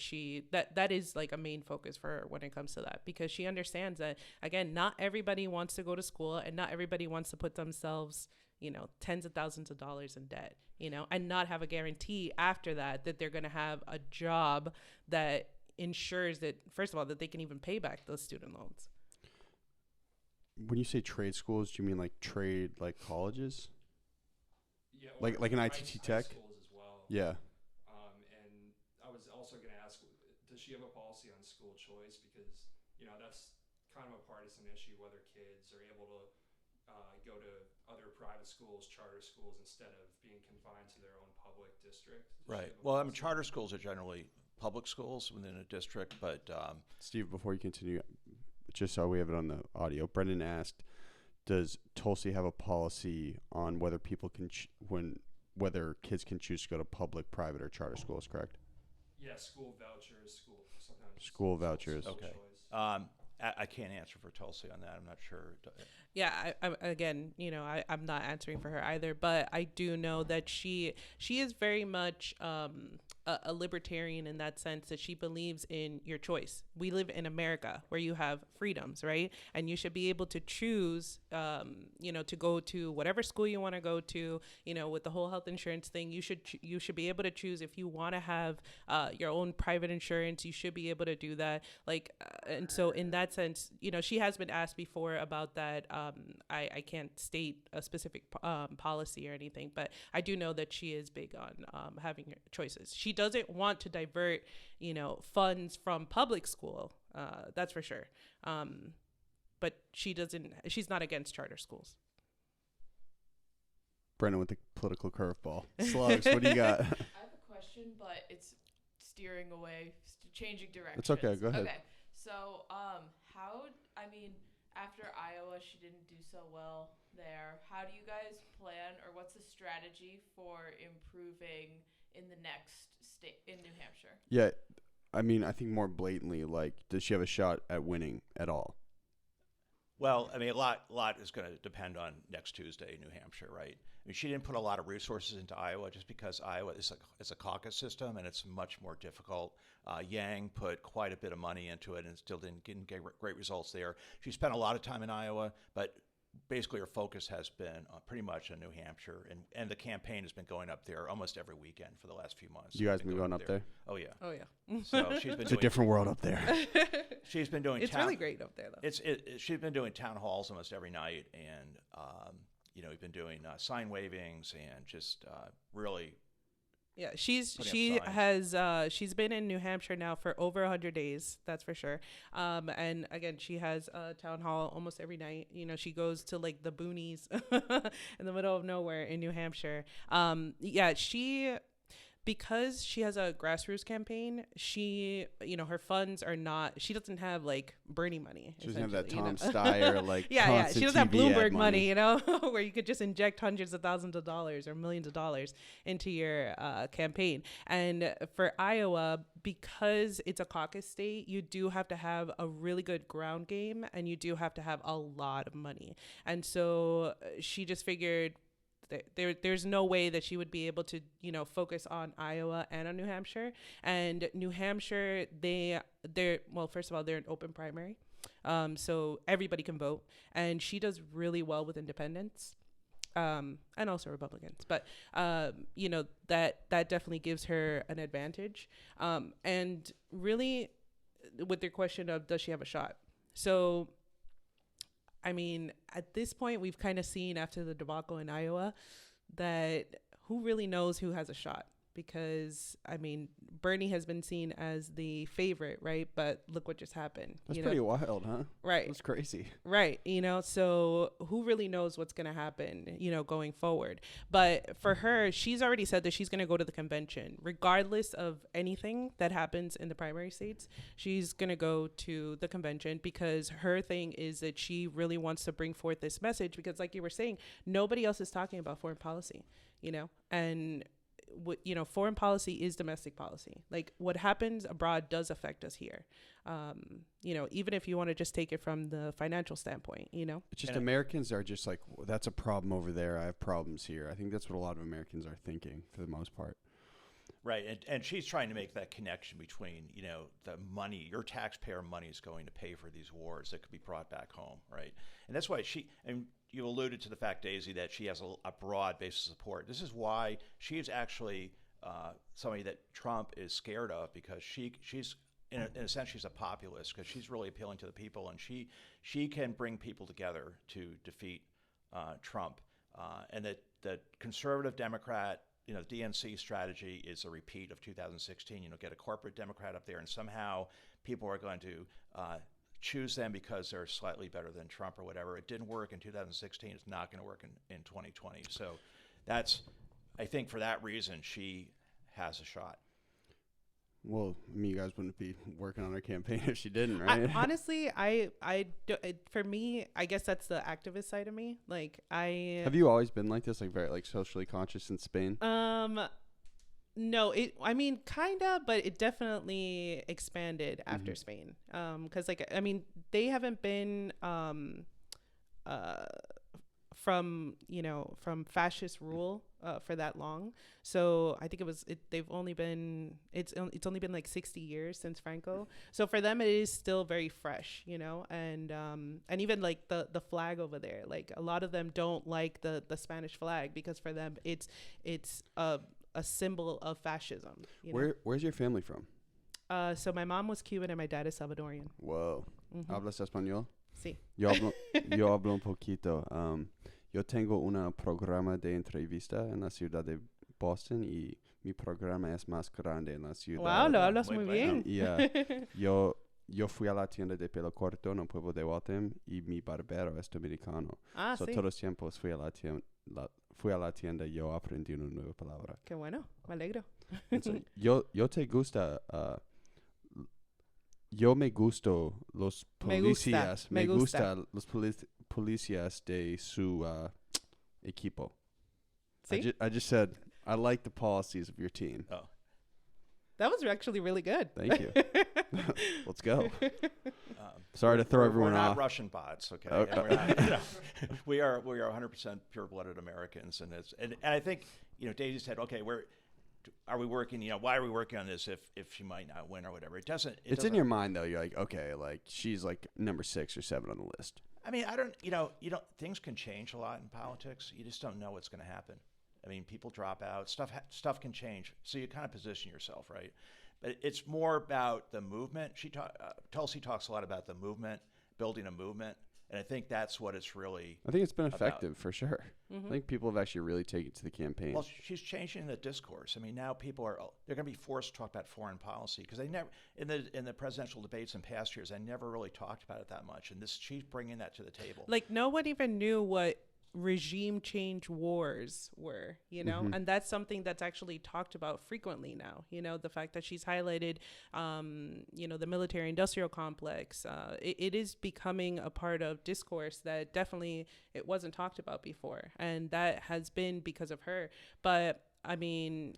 that is like a main focus for her when it comes to that, because she understands that, again, not everybody wants to go to school, and not everybody wants to put themselves, tens of thousands of dollars in debt, and not have a guarantee after that they're going to have a job that ensures that, first of all, that they can even pay back those student loans. When you say trade schools, do you mean like trade, like colleges? Yeah, like an ITT Tech? schools as well. Yeah. And I was also going to ask, does she have a policy on school choice? Because, that's kind of a partisan issue, whether kids are able to go to other private schools, charter schools, instead of being confined to their own public district. Right. Well, charter schools are generally public schools within a district, but Steve, before you continue, just so we have it on the audio, Brendan asked, does Tulsi have a policy on whether people can whether kids can choose to go to public, private, or charter schools? Correct. Yeah, school vouchers, sometimes school vouchers. okay. I can't answer for Tulsi on that. I'm not sure. Yeah, I'm not answering for her either, but I do know that she is very much a libertarian in that sense, that she believes in your choice. We live in America where you have freedoms, right? And you should be able to choose, to go to whatever school you want to go to. With the whole health insurance thing, you should be able to choose if you want to have your own private insurance. You should be able to do that. And so in that sense, she has been asked before about that. I can't state a specific policy or anything, but I do know that she is big on having choices. She doesn't want to divert, funds from public school. That's for sure. But she's not against charter schools. Brendan with the political curveball. Slugs, what do you got? I have a question, but it's steering away, changing direction. It's okay. Go ahead. Okay. So, after Iowa, she didn't do so well there. How do you guys plan, or what's the strategy for improving in the next state in New Hampshire? Yeah, I think more blatantly, does she have a shot at winning at all? Well, a lot is going to depend on next Tuesday in New Hampshire, right? She didn't put a lot of resources into Iowa just because Iowa is a caucus system, and it's much more difficult. Yang put quite a bit of money into it and still didn't get great results there. She spent a lot of time in Iowa, but basically her focus has been pretty much in New Hampshire, and the campaign has been going up there almost every weekend for the last few months. You guys been going up there? Oh yeah. Oh yeah. So she's been. It's a different world up there. She's been doing. It's really great up there, though. She's been doing town halls almost every night, and we've been doing sign wavings and just really. Yeah, she's been in New Hampshire now for over 100 days. That's for sure. And again, she has a town hall almost every night. She goes to like the boonies in the middle of nowhere in New Hampshire. Because she has a grassroots campaign, her funds are not, she doesn't have like Bernie money. She doesn't have that Tom Steyer, like, yeah. She doesn't have TV Bloomberg ad money, where you could just inject hundreds of thousands of dollars or millions of dollars into your campaign. And for Iowa, because it's a caucus state, you do have to have a really good ground game and you do have to have a lot of money. And so she just figured, there's no way that she would be able to, focus on Iowa and on New Hampshire. And New Hampshire, first of all, they're an open primary. So everybody can vote. And she does really well with independents. And also Republicans. But, that definitely gives her an advantage. And really, with your question of does she have a shot? So, I mean, at this point, we've kind of seen after the debacle in Iowa that who really knows who has a shot? Because, I mean, Bernie has been seen as the favorite, right? But look what just happened. That's pretty wild, huh? Right. That's crazy. Right. So who really knows what's going to happen, going forward? But for her, she's already said that she's going to go to the convention. Regardless of anything that happens in the primary states, she's going to go to the convention because her thing is that she really wants to bring forth this message because, like you were saying, nobody else is talking about foreign policy, and foreign policy is domestic policy. Like what happens abroad does affect us here. Even if you want to just take it from the financial standpoint, It's just Americans are just like, well, that's a problem over there. I have problems here. I think that's what a lot of Americans are thinking for the most part. Right. And she's trying to make that connection between, the money, your taxpayer money is going to pay for these wars that could be brought back home. Right. And that's why and you alluded to the fact, Daisy, that she has a broad base of support. This is why she is actually somebody that Trump is scared of because she's in a sense, she's a populist because she's really appealing to the people and she can bring people together to defeat Trump. And that the conservative Democrat, DNC strategy is a repeat of 2016. Get a corporate Democrat up there and somehow people are going to choose them because they're slightly better than Trump or whatever. It didn't work in 2016. It's not going to work in 2020. So I think for that reason, she has a shot. Well, you guys wouldn't be working on her campaign if she didn't, right? Honestly, for me, I guess that's the activist side of me. Like Have you always been like this, like very like socially conscious in Spain? No, kinda, but it definitely expanded after Spain. Because they haven't been from fascist rule for that long. So I think it's only been like 60 years since Franco. So for them it is still very fresh, and even like the flag over there, like a lot of them don't like the Spanish flag because for them it's a symbol of fascism. Where's your family from? So my mom was Cuban and my dad is Salvadorian. Whoa. ¿Hablas español? Sí. Yo hablo un poquito. Yo tengo un programa de entrevista en la ciudad de Boston y mi programa es más grande en la ciudad. Wow, lo hablas muy bien. Yo fui a la tienda de pelo corto en el pueblo de Waltham y mi barbero es dominicano. Sí. Todos los tiempos fui a la tienda y yo aprendí una nueva palabra. Qué bueno, me alegro. Yo te gusta... yo me gusto los policías. Me gusta los policías de su equipo. ¿Sí? I just said I like the policies of your team. Oh, that was actually really good. Thank you. Let's go. Sorry to throw everyone off. We're not off. Russian bots, okay? And we're not, we are 100% pure-blooded Americans, and I think Daisy said, okay, are we working? Why are we working on this if she might not win or whatever? It's in your mind though. You're like, okay, like she's like number 6 or 7 on the list. I mean, things can change a lot in politics. You just don't know what's going to happen. I mean, people drop out. Stuff can change. So you kind of position yourself, right? But it's more about the movement. Tulsi talks a lot about the movement, building a movement. And I think that's what it's really. I think it's been about. effective for sure. I think people have actually really taken to the campaign. Well, she's changing the discourse. I mean, now they're going to be forced to talk about foreign policy because they never in the presidential debates in past years, they never really talked about it that much. And she's bringing that to the table. Like no one even knew what regime change wars were, and that's something that's actually talked about frequently now. The fact that she's highlighted the military industrial complex, it is becoming a part of discourse that definitely it wasn't talked about before, and that has been because of her. But I mean,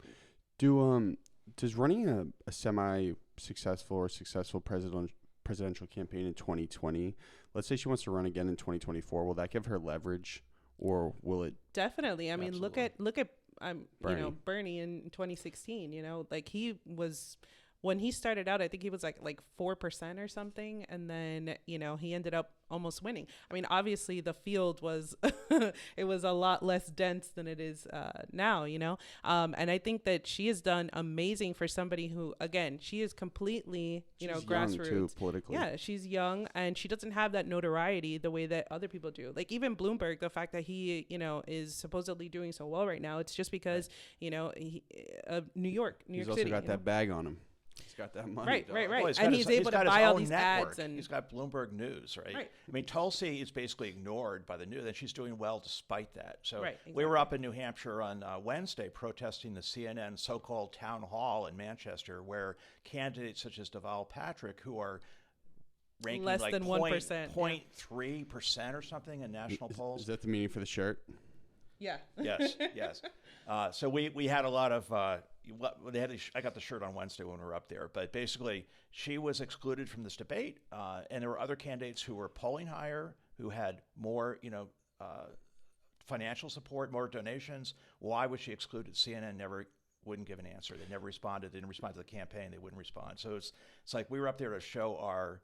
does running a semi successful or successful presidential campaign in 2020, let's say she wants to run again in 2024, will that give her leverage? Or will it? Definitely. I mean, look at Bernie. Bernie in 2016. Like he was, when he started out, I think he was like 4% or something, and then he ended up almost winning. I mean, obviously the field was it was a lot less dense than it is now. And I think that she has done amazing for somebody who, again, she is completely She's grassroots. young too, politically. Yeah, she's young and she doesn't have that notoriety the way that other people do. Like even Bloomberg, the fact that he is supposedly doing so well right now, it's just because New York He's City. also got that bag on him. He's got that money. Right. Well, And he's able to buy all these network. ads, and he's got Bloomberg News, right? Right. I mean, Tulsi is basically ignored by the news, and she's doing well despite that. So Right, we were exactly. up in New Hampshire on Wednesday protesting the CNN so-called town hall in Manchester, where candidates such as Deval Patrick, who are ranking Less like than 1%, 0.3% or something in national polls. Is that the meaning for the shirt? yeah. Yes. So we had a lot of. I got the shirt on Wednesday when we were up there, but basically she was excluded from this debate, and there were other candidates who were polling higher, who had more, financial support, more donations. Why was she excluded? CNN never wouldn't give an answer. They never responded. They didn't respond to the campaign. They wouldn't respond. So it's like we were up there to show our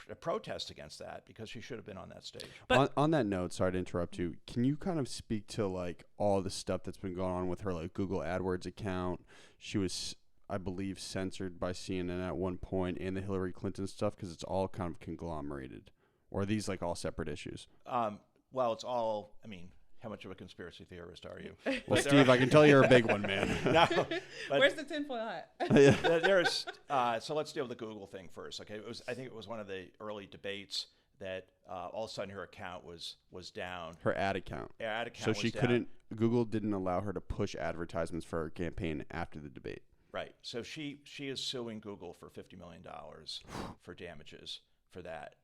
a protest against that because she should have been on that stage. But on that note, sorry to interrupt you. Can you kind of speak to like all the stuff that's been going on with her, like Google AdWords account? She was, I believe, censored by CNN at one point, and the Hillary Clinton stuff, because it's all kind of conglomerated. Or are these like all separate issues? Well, it's all. I mean, how much of a conspiracy theorist are you? Well, Steve, I can tell you're a big one, man. No, but Where's the tinfoil hat? there's so let's deal with the Google thing first. Okay, I think it was one of the early debates that all of a sudden her account was down. Her ad account. Her ad account So was she down. couldn't. Google didn't allow her to push advertisements for her campaign after the debate. Right. So she is suing Google for $50 million for damages for that.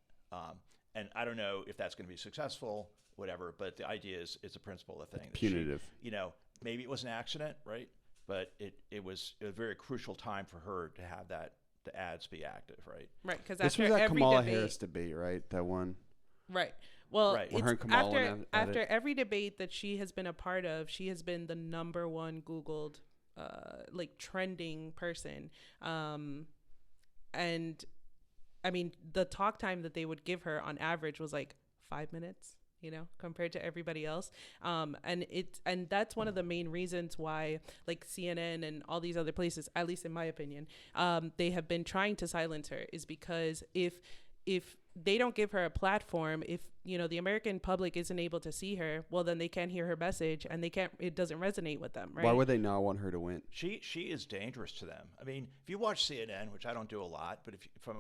And I don't know if that's going to be successful, whatever. But the idea is it's a principle of the thing. Punitive. Maybe it was an accident, right? But it was a very crucial time for her to have the ads be active, right? Right, because This after was that every Kamala debate, Harris debate, right? That one. right. Well, Right. When it's her and Kamala after went at after it. every debate that she has been a part of, she has been the number one Googled, like trending person, and I mean the talk time that they would give her on average was like 5 minutes. Compared to everybody else. And that's one of the main reasons why like CNN and all these other places, at least in my opinion, they have been trying to silence her, is because if they don't give her a platform, if the American public isn't able to see her, well then they can't hear her message and it doesn't resonate with them, right? Why would they not want her to win? She is dangerous to them. I mean, if you watch CNN, which I don't do a lot, but if you, from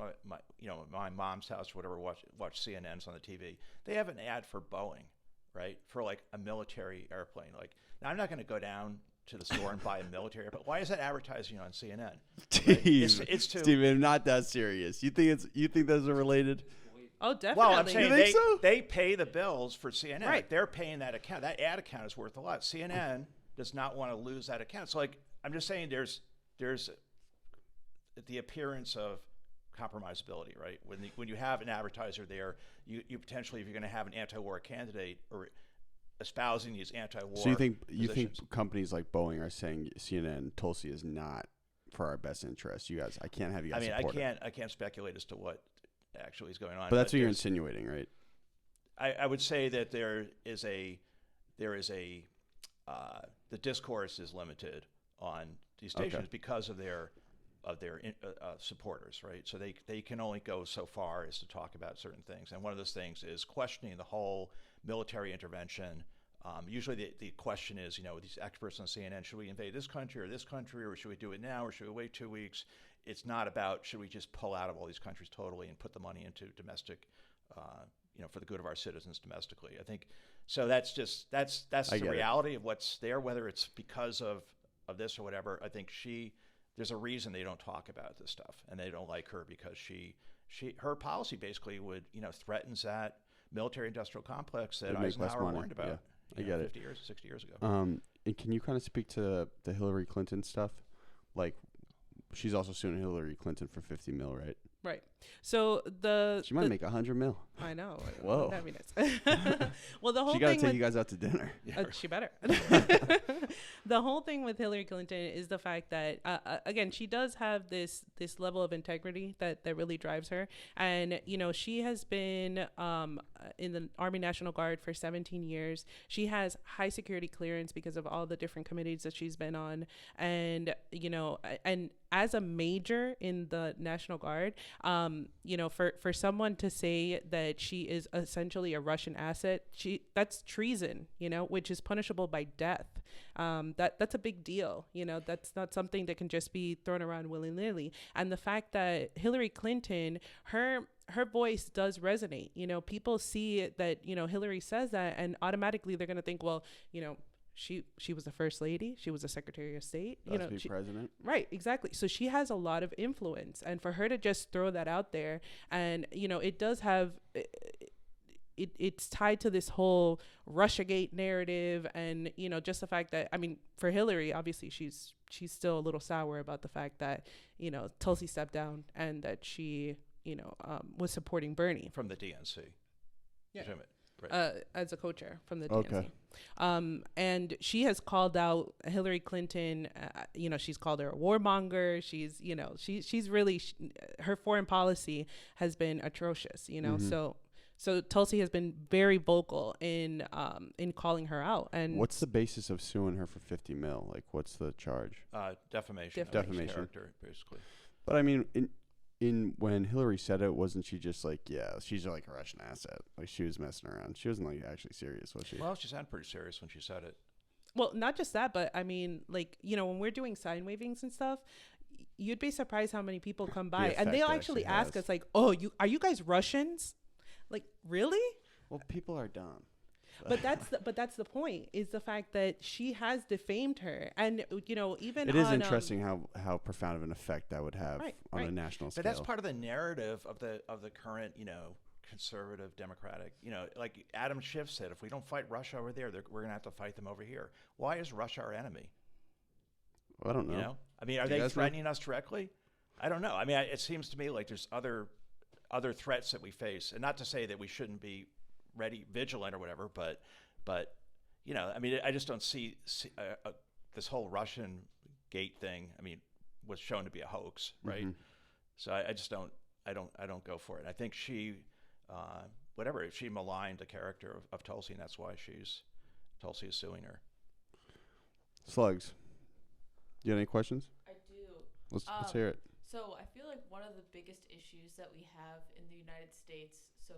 my mom's house or whatever, watch CNNs on the TV, they have an ad for Boeing, right? For like a military airplane. Like, now I'm not going to go down to the store and buy a military airplane. Why is that advertising on CNN? Right? It's to Steven, not that serious. You think those are related? Oh, definitely. Well, I'm saying You think so? they pay the bills for CNN. Right. They're paying that account. That ad account is worth a lot. CNN does not want to lose that account. So, like, I'm just saying there's the appearance of compromisability, right? When you have an advertiser there, you potentially, if you're going to have an anti-war candidate or espousing these anti-war So you think positions. companies like Boeing are saying CNN, Tulsi is not for our best interest? You guys, I can't have you guys. I mean, support it. I can't speculate as to what actually is going on. But that's what you're there's- insinuating, right? I would say that there is a the discourse is limited on these stations Okay. because of their supporters, right? So they can only go so far as to talk about certain things. And one of those things is questioning the whole military intervention. Usually the question is, these experts on CNN, should we invade this country, or should we do it now, or should we wait 2 weeks? It's not about should we just pull out of all these countries totally and put the money into domestic, for the good of our citizens domestically. I think so. That's the reality of what's there, whether it's because of this or whatever. I think there's a reason they don't talk about this stuff, and they don't like her because her policy basically would threatens that military-industrial complex that Eisenhower warned about. Yeah, I get 50 years, 60 years ago. And can you kind of speak to the Hillary Clinton stuff? Like, she's also suing Hillary Clinton for $50 million, right? Right. So she might make $100 million. I know. Whoa. That'd be nice. Well, the whole she thing gotta take you guys out to dinner. she better. The whole thing with Hillary Clinton is the fact that again, she does have this level of integrity that really drives her, and she has been in the Army National Guard for 17 years. She has high security clearance because of all the different committees that she's been on, and and as a major in the National Guard, for someone to say that she is essentially a Russian asset, that's treason, which is punishable by death. That's a big deal. That's not something that can just be thrown around willy-nilly. And the fact that Hillary Clinton, her voice does resonate. People see that, Hillary says that, and automatically they're going to think, well, she was the first lady. She was a secretary of state. President. Right, exactly. So she has a lot of influence, and for her to just throw that out there, and it does have. It's tied to this whole Russiagate narrative, and just the fact that for Hillary, obviously she's still a little sour about the fact that Tulsi stepped down and that she was supporting Bernie from the DNC. Yeah. Right. As a co-chair from the DNC. And she has called out Hillary Clinton. She's called her a warmonger. She's really her foreign policy has been atrocious. So Tulsi has been very vocal in calling her out. And what's the basis of suing her for $50 million? Like, what's the charge? Defamation. Defamation. Character, basically. But in when Hillary said it, wasn't she just like, yeah, she's like a Russian asset? Like, she was messing around. She wasn't like actually serious, was she? Well, she sounded pretty serious when she said it. Well, not just that, but when we're doing sign wavings and stuff, you'd be surprised how many people come by and they'll actually ask us like, "Oh, are you guys Russians?" Like, really? Well, people are dumb. But that's the point, is the fact that she has defamed her, and even it is interesting how profound of an effect that would have on a national scale. But that's part of the narrative of the current conservative democratic. Like Adam Schiff said, if we don't fight Russia over there, we're gonna have to fight them over here. Why is Russia our enemy? Well, I don't know. Are they threatening us directly? I don't know. It seems to me like there's other threats that we face, and not to say that we shouldn't be vigilant or whatever, but I just don't see this whole Russian gate thing. Was shown to be a hoax, right? Mm-hmm. So I just don't go for it. I think she maligned the character of Tulsi, and that's why Tulsi is suing her. Slugs, you have any questions? I do. Let's hear it. So I feel like one of the biggest issues that we have in the United States, to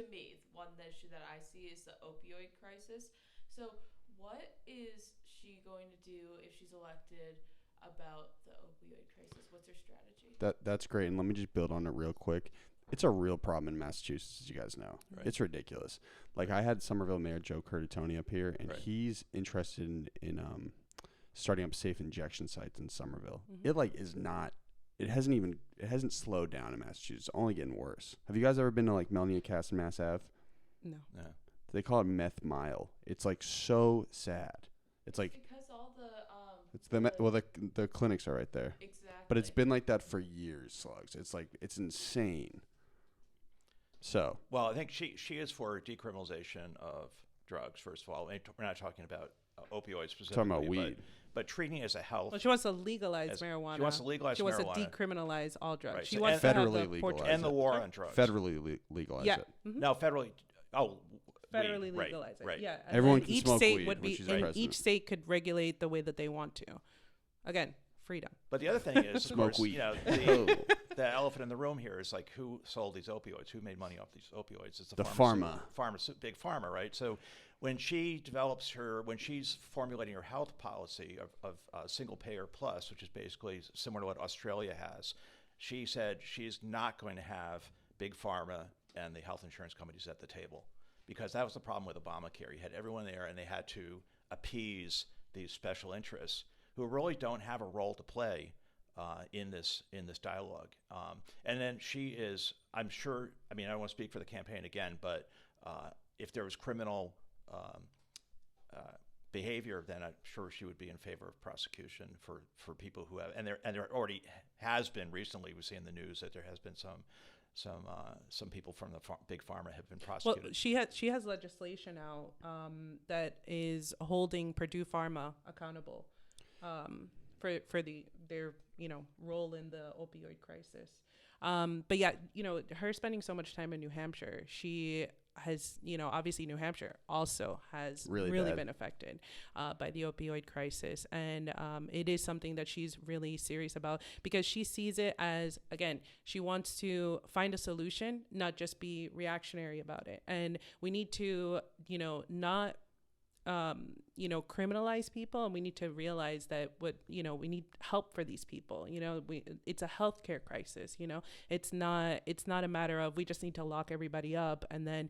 me, the issue that I see is the opioid crisis. So what is she going to do if she's elected about the opioid crisis? What's her strategy? That's great. And let me just build on it real quick. It's a real problem in Massachusetts, as you guys know. Right. It's ridiculous. Like, I had Somerville Mayor Joe Curtatone up here, and he's interested in starting up safe injection sites in Somerville. Mm-hmm. It hasn't slowed down in Massachusetts. It's only getting worse. Have you guys ever been to like Melnia Cast and Mass Ave? No. They call it Meth Mile. It's like so sad. It's like because all the clinics are right there. Exactly. But it's been like that for years, Slugs. It's insane. So. Well, I think she is for decriminalization of drugs. First of all, we're not talking about opioids specifically. Talking about weed. But treating it as a health. Well, she wants to legalize marijuana. She wants to legalize marijuana. She wants to decriminalize all drugs. Right. She wants to federally legalize and the war on drugs. Federally legalize it. Mm-hmm. No, federally. Oh, federally weed. legalize it. Right. Yeah. Everyone can each smoke state weed would be, when she's and president. each state could regulate the way that they want to. Again, freedom. But the other thing is, of Smoke course, weed. you know, the elephant in the room here is like, who sold these opioids? Who made money off these opioids? It's The big pharma, right? So when she when she's formulating her health policy of single payer plus, which is basically similar to what Australia has, she said she's not going to have big pharma and the health insurance companies at the table, because that was the problem with Obamacare. You had everyone there, and they had to appease these special interests who really don't have a role to play in this dialogue. And then she is, I'm sure, I mean, I don't want to speak for the campaign again, but if there was criminal behavior, then I'm sure she would be in favor of prosecution for people who have, and there already has been recently. We see in the news that there has been some people from the big pharma have been prosecuted. Well, she has legislation out that is holding Purdue Pharma accountable for their role in the opioid crisis. But yeah, her spending so much time in New Hampshire, she has, obviously New Hampshire also has really been affected by the opioid crisis. And it is something that she's really serious about, because she sees it as, again, she wants to find a solution, not just be reactionary about it. And we need to, not criminalize people, and we need to realize that we need help for these people. It's a healthcare crisis. It's not a matter of we just need to lock everybody up and then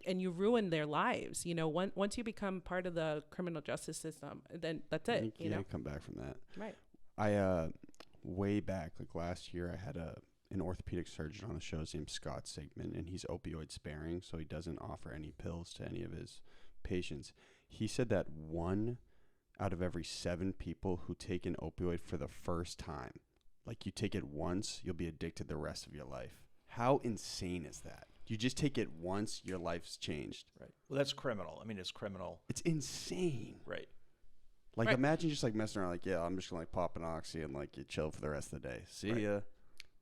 and you ruin their lives. Once you become part of the criminal justice system, then that's it. You can't come back from that. Right. I way back, like last year, I had an orthopedic surgeon on the show. His name's Scott Sigmund, and he's opioid sparing, so he doesn't offer any pills to any of his patients. He said that 1 out of every 7 people who take an opioid for the first time, like you take it once, you'll be addicted the rest of your life. How insane is that? You just take it once, your life's changed. Right. Well, that's criminal. I mean, it's criminal. It's insane. Right. Like, Right. imagine just like messing around, like, yeah, I'm just gonna like pop an oxy and like you chill for the rest of the day. See ya.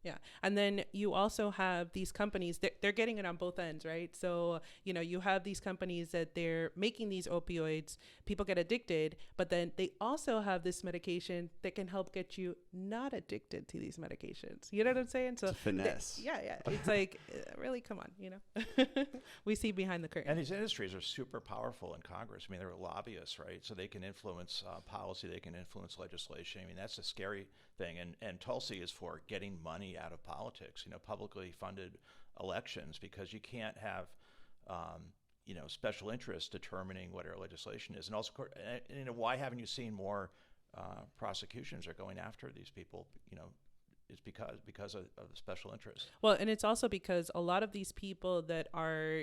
Yeah. And then you also have these companies, they're getting it on both ends, right? So, you have these companies that they're making these opioids, people get addicted, but then they also have this medication that can help get you not addicted to these medications. You know what I'm saying? So It's a finesse. yeah. It's like, really, come on, we see behind the curtain. And these industries are super powerful in Congress. I mean, they're lobbyists, right? So they can influence policy, they can influence legislation. I mean, that's a scary thing. And Tulsi is for getting money out of politics, publicly funded elections, because you can't have, special interests determining what our legislation is. And also, why haven't you seen more prosecutions are going after these people? It's because of the special interest. Well, and it's also because a lot of these people that are,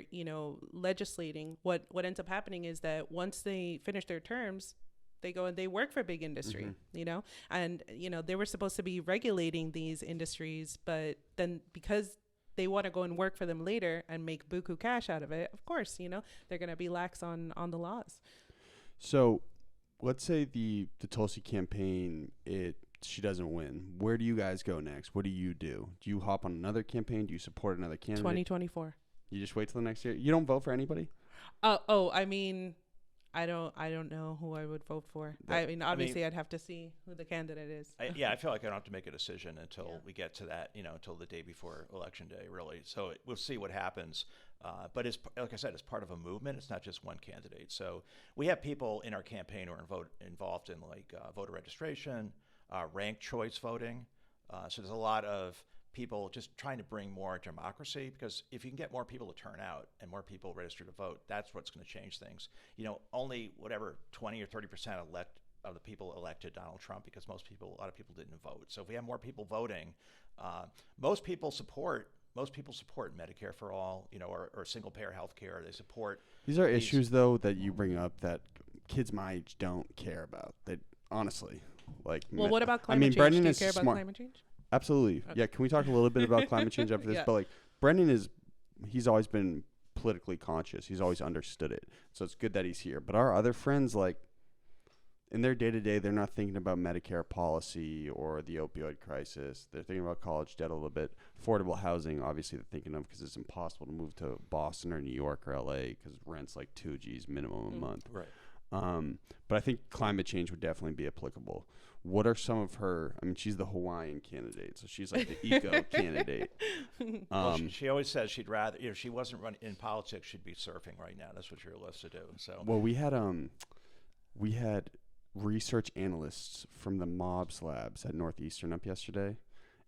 legislating, what ends up happening is that once they finish their terms, they go and they work for big industry, and, they were supposed to be regulating these industries, but then because they want to go and work for them later and make buku cash out of it, of course, they're going to be lax on the laws. So let's say the Tulsi campaign, she doesn't win. Where do you guys go next? What do? Do you hop on another campaign? Do you support another candidate? 2024. You just wait till the next year? You don't vote for anybody? I mean, I don't know who I would vote for. Obviously, I'd have to see who the candidate is. I feel like I don't have to make a decision until we get to that, until the day before Election Day, really. So we'll see what happens. But it's, like I said, it's part of a movement. It's not just one candidate. So we have people in our campaign who are involved in voter registration, ranked choice voting. So there's a lot of people just trying to bring more democracy, because if you can get more people to turn out and more people register to vote, that's what's going to change things. Only 20 or 30% of the people elected Donald Trump, because a lot of people didn't vote. So if we have more people voting, most people support Medicare for all, or single payer health care. They support. These are issues though that you bring up that kids my age don't care about. They honestly Well, what about climate change? Brendan Do you is care about smart. climate change? Absolutely. Okay. Yeah. Can we talk a little bit about climate change after this? Yeah. But Brendan he's always been politically conscious. He's always understood it. So it's good that he's here. But our other friends, in their day-to-day, they're not thinking about Medicare policy or the opioid crisis. They're thinking about college debt a little bit. Affordable housing, obviously, they're thinking of, because it's impossible to move to Boston or New York or LA because rent's like $2 G's minimum a month. Right. But I think climate change would definitely be applicable. What are some of her? I mean, she's the Hawaiian candidate, so she's like the eco candidate. Well, she always says she'd rather, if she wasn't running in politics, she'd be surfing right now. That's what she loves to do. So, well, we had research analysts from the MOBS labs at Northeastern up yesterday,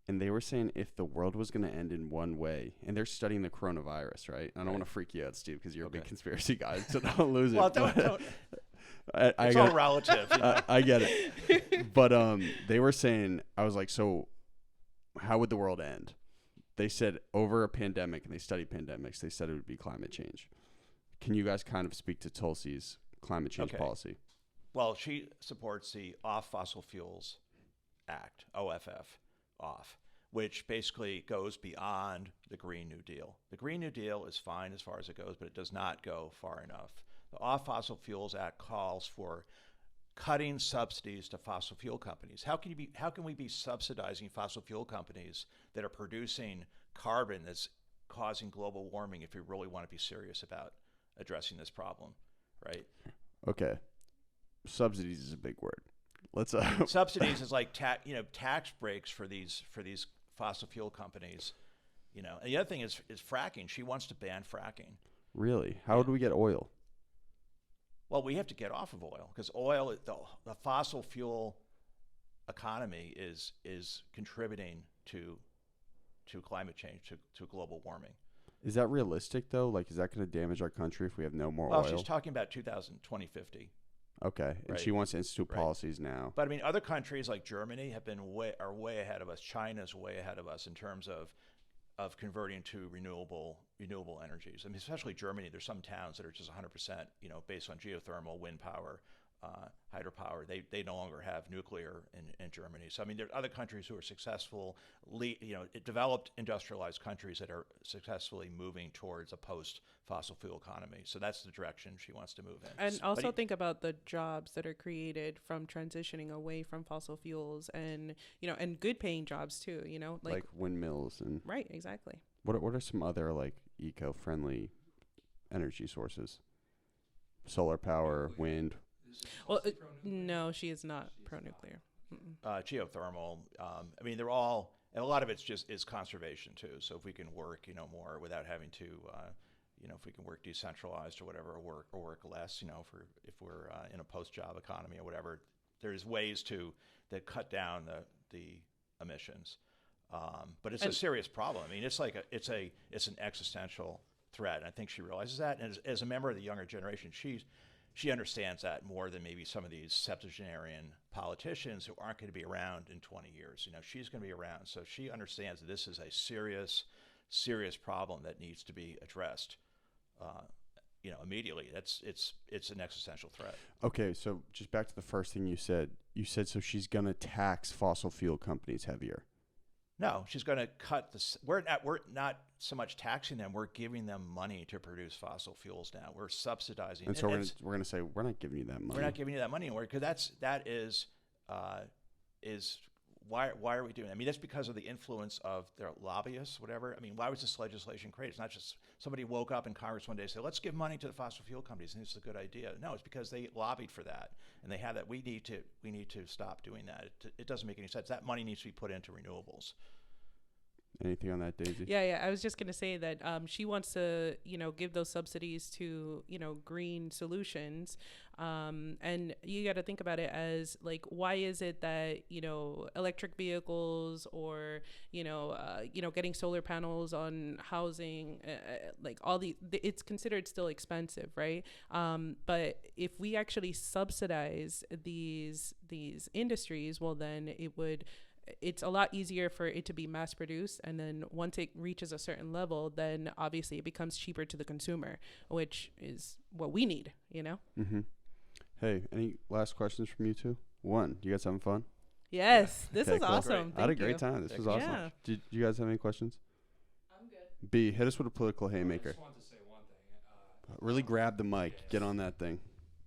and they were saying if the world was going to end in one way, and they're studying the coronavirus, right? And I don't want to freak you out, Steve, because you're a big conspiracy guy, so don't lose it. Well, don't. I it's all relative. You know? I get it. But they were saying, I was like, so how would the world end? They said over a pandemic, and they studied pandemics, they said it would be climate change. Can you guys kind of speak to Tulsi's climate change policy? Well, she supports the Off Fossil Fuels Act, OFF, off, which basically goes beyond the Green New Deal. The Green New Deal is fine as far as it goes, but it does not go far enough. The Off Fossil Fuels Act calls for cutting subsidies to fossil fuel companies. How can we be subsidizing fossil fuel companies that are producing carbon that's causing global warming if we really want to be serious about addressing this problem, right? Okay. Subsidies is a big word. Let's subsidies is like tax breaks for these fossil fuel companies, And the other thing is fracking. She wants to ban fracking. Really? How do we get oil? Well, we have to get off of oil because oil, the fossil fuel economy is contributing to climate change, to global warming. Is that realistic though? Like, is that going to damage our country if we have no more oil? Well, she's talking about 2050. Okay, and she wants to institute policies now. But I mean, other countries like Germany are way ahead of us. China's way ahead of us in terms of converting to renewable energies. I mean, especially Germany. There's some towns that are just 100%, based on geothermal, wind power, hydropower. They no longer have nuclear in Germany. So I mean, there are other countries who are successful, developed, industrialized countries that are successfully moving towards a post-fossil fuel economy. So that's the direction she wants to move in. And also think about the jobs that are created from transitioning away from fossil fuels, and and good-paying jobs too. Like windmills and right, exactly. What are some other like eco-friendly energy sources? Solar power, wind. Well, no, she is not pro-nuclear. Geothermal. I mean, they're all, and a lot of it's just is conservation too. So if we can work, more without having to, if we can work decentralized or whatever, or work less, if we're in a post-job economy or whatever, there's ways that cut down the emissions. But it's a serious problem. I mean, it's an existential threat. And I think she realizes that. And as a member of the younger generation, she understands that more than maybe some of these septuagenarian politicians who aren't going to be around in 20 years. She's going to be around. So she understands that this is a serious, serious problem that needs to be addressed, immediately. It's an existential threat. Okay, so just back to the first thing you said. You said so she's going to tax fossil fuel companies heavier. No, she's going to cut we're not so much taxing them. We're giving them money to produce fossil fuels now. We're subsidizing. And so we're going to say we're not giving you that money. We're not giving you that money anymore because that is why are we doing that? I mean, that's because of the influence of their lobbyists, whatever. I mean, why was this legislation created? It's not just somebody woke up in Congress one day and said, let's give money to the fossil fuel companies and it's a good idea. No, it's because they lobbied for that and they have that. We need to stop doing that. It doesn't make any sense. That money needs to be put into renewables. Anything on that, Daisy? Yeah. I was just going to say that she wants to, give those subsidies to, green solutions. And you got to think about it as like, why is it that, electric vehicles or, getting solar panels on housing, like all it's considered still expensive, right? But if we actually subsidize these industries, well, then it's a lot easier for it to be mass produced. And then once it reaches a certain level, then obviously it becomes cheaper to the consumer, which is what we need, Mm-hmm. Hey, any last questions from you two? One, you guys having fun? Yes, this is cool. awesome. I had a great time. This was awesome. Yeah. Did you guys have any questions? I'm good. B, hit us with a political haymaker. I just wanted to say one thing. Really grab the mic. Get on that thing.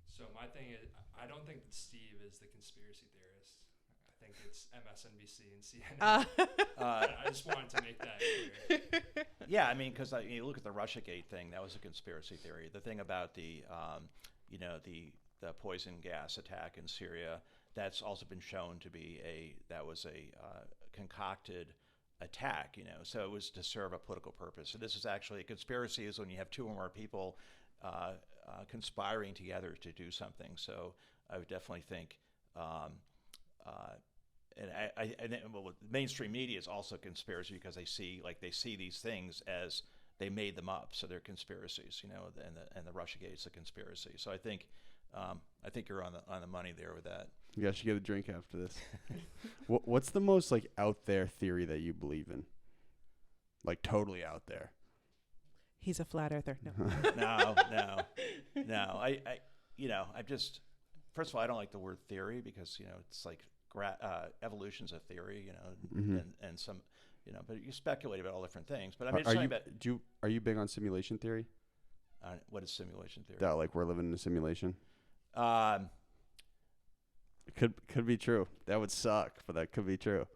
So my thing is, I don't think that Steve is the conspiracy theorist. I think it's MSNBC and CNN. I just wanted to make that clear. Yeah, I mean, because you look at the Russiagate thing, that was a conspiracy theory. The thing about the poison gas attack in Syria. That's also been shown to be a concocted attack, so it was to serve a political purpose. So this is actually a conspiracy is when you have two or more people conspiring together to do something. So I would definitely think, well, mainstream media is also a conspiracy because they see these things as they made them up, so they're conspiracies, and the Russiagate's a conspiracy. So I think you're on the money there with that. You guys should get a drink after this. What's the most like out there theory that you believe in? Like totally out there. He's a flat earther. No. No. I'm just, first of all, I don't like the word theory because it's like evolution's a theory, and some, but you speculate about all different things. But are you big on simulation theory? What is simulation theory? That like we're living in a simulation. It could be true. That would suck, but that could be true.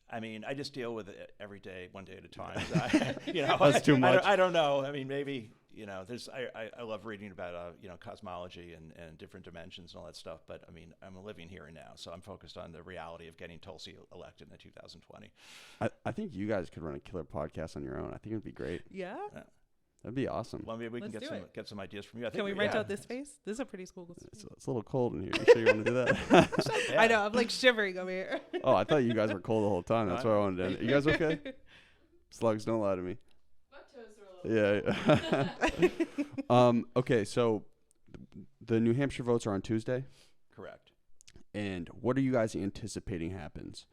I mean, I just deal with it every day, one day at a time. That's too much. I don't know. I mean, maybe I love reading about cosmology and different dimensions and all that stuff. But I mean, I'm living here and now, so I'm focused on the reality of getting Tulsi elected in 2020. I think you guys could run a killer podcast on your own. I think it'd be great. Yeah. That'd be awesome. Well, maybe we can get some ideas from you. Can we rent out this space? This is a pretty cool space. It's a little cold in here. You sure you want to do that? I know. I'm like shivering over here. Oh, I thought you guys were cold the whole time. That's why I wanted to end it. You guys okay? Slugs, don't lie to me. My toes are a little Yeah. Okay, so the New Hampshire votes are on Tuesday? Correct. And what are you guys anticipating happens?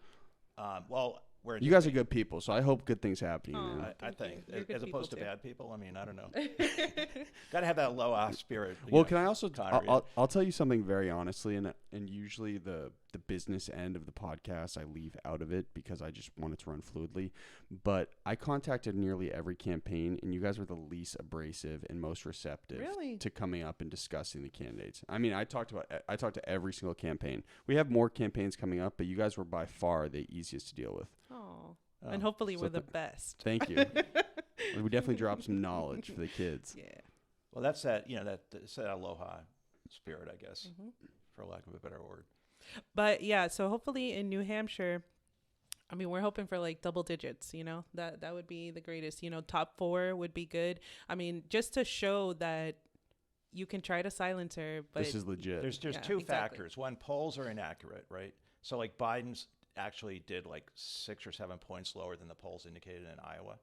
You guys are good people, so I hope good things happen. I think, as opposed to bad people. I mean, I don't know. Got to have that low spirit. Well, can I also? I'll tell you something very honestly, and usually the business end of the podcast I leave out of it because I just want it to run fluidly. But I contacted nearly every campaign, and you guys were the least abrasive and most receptive to coming up and discussing the candidates. I mean, I talked to every single campaign. We have more campaigns coming up, but you guys were by far the easiest to deal with. Oh, and hopefully we're the best. Thank you. We definitely dropped some knowledge for the kids. Yeah. Well, that's that aloha spirit, I guess, for lack of a better word. But yeah, so hopefully in New Hampshire, I mean, we're hoping for like double digits, that would be the greatest, top 4 would be good. I mean, just to show that you can try to silence her, but this is legit. There's two factors. One, polls are inaccurate, right? So like Biden's actually did like 6 or 7 points lower than the polls indicated in Iowa.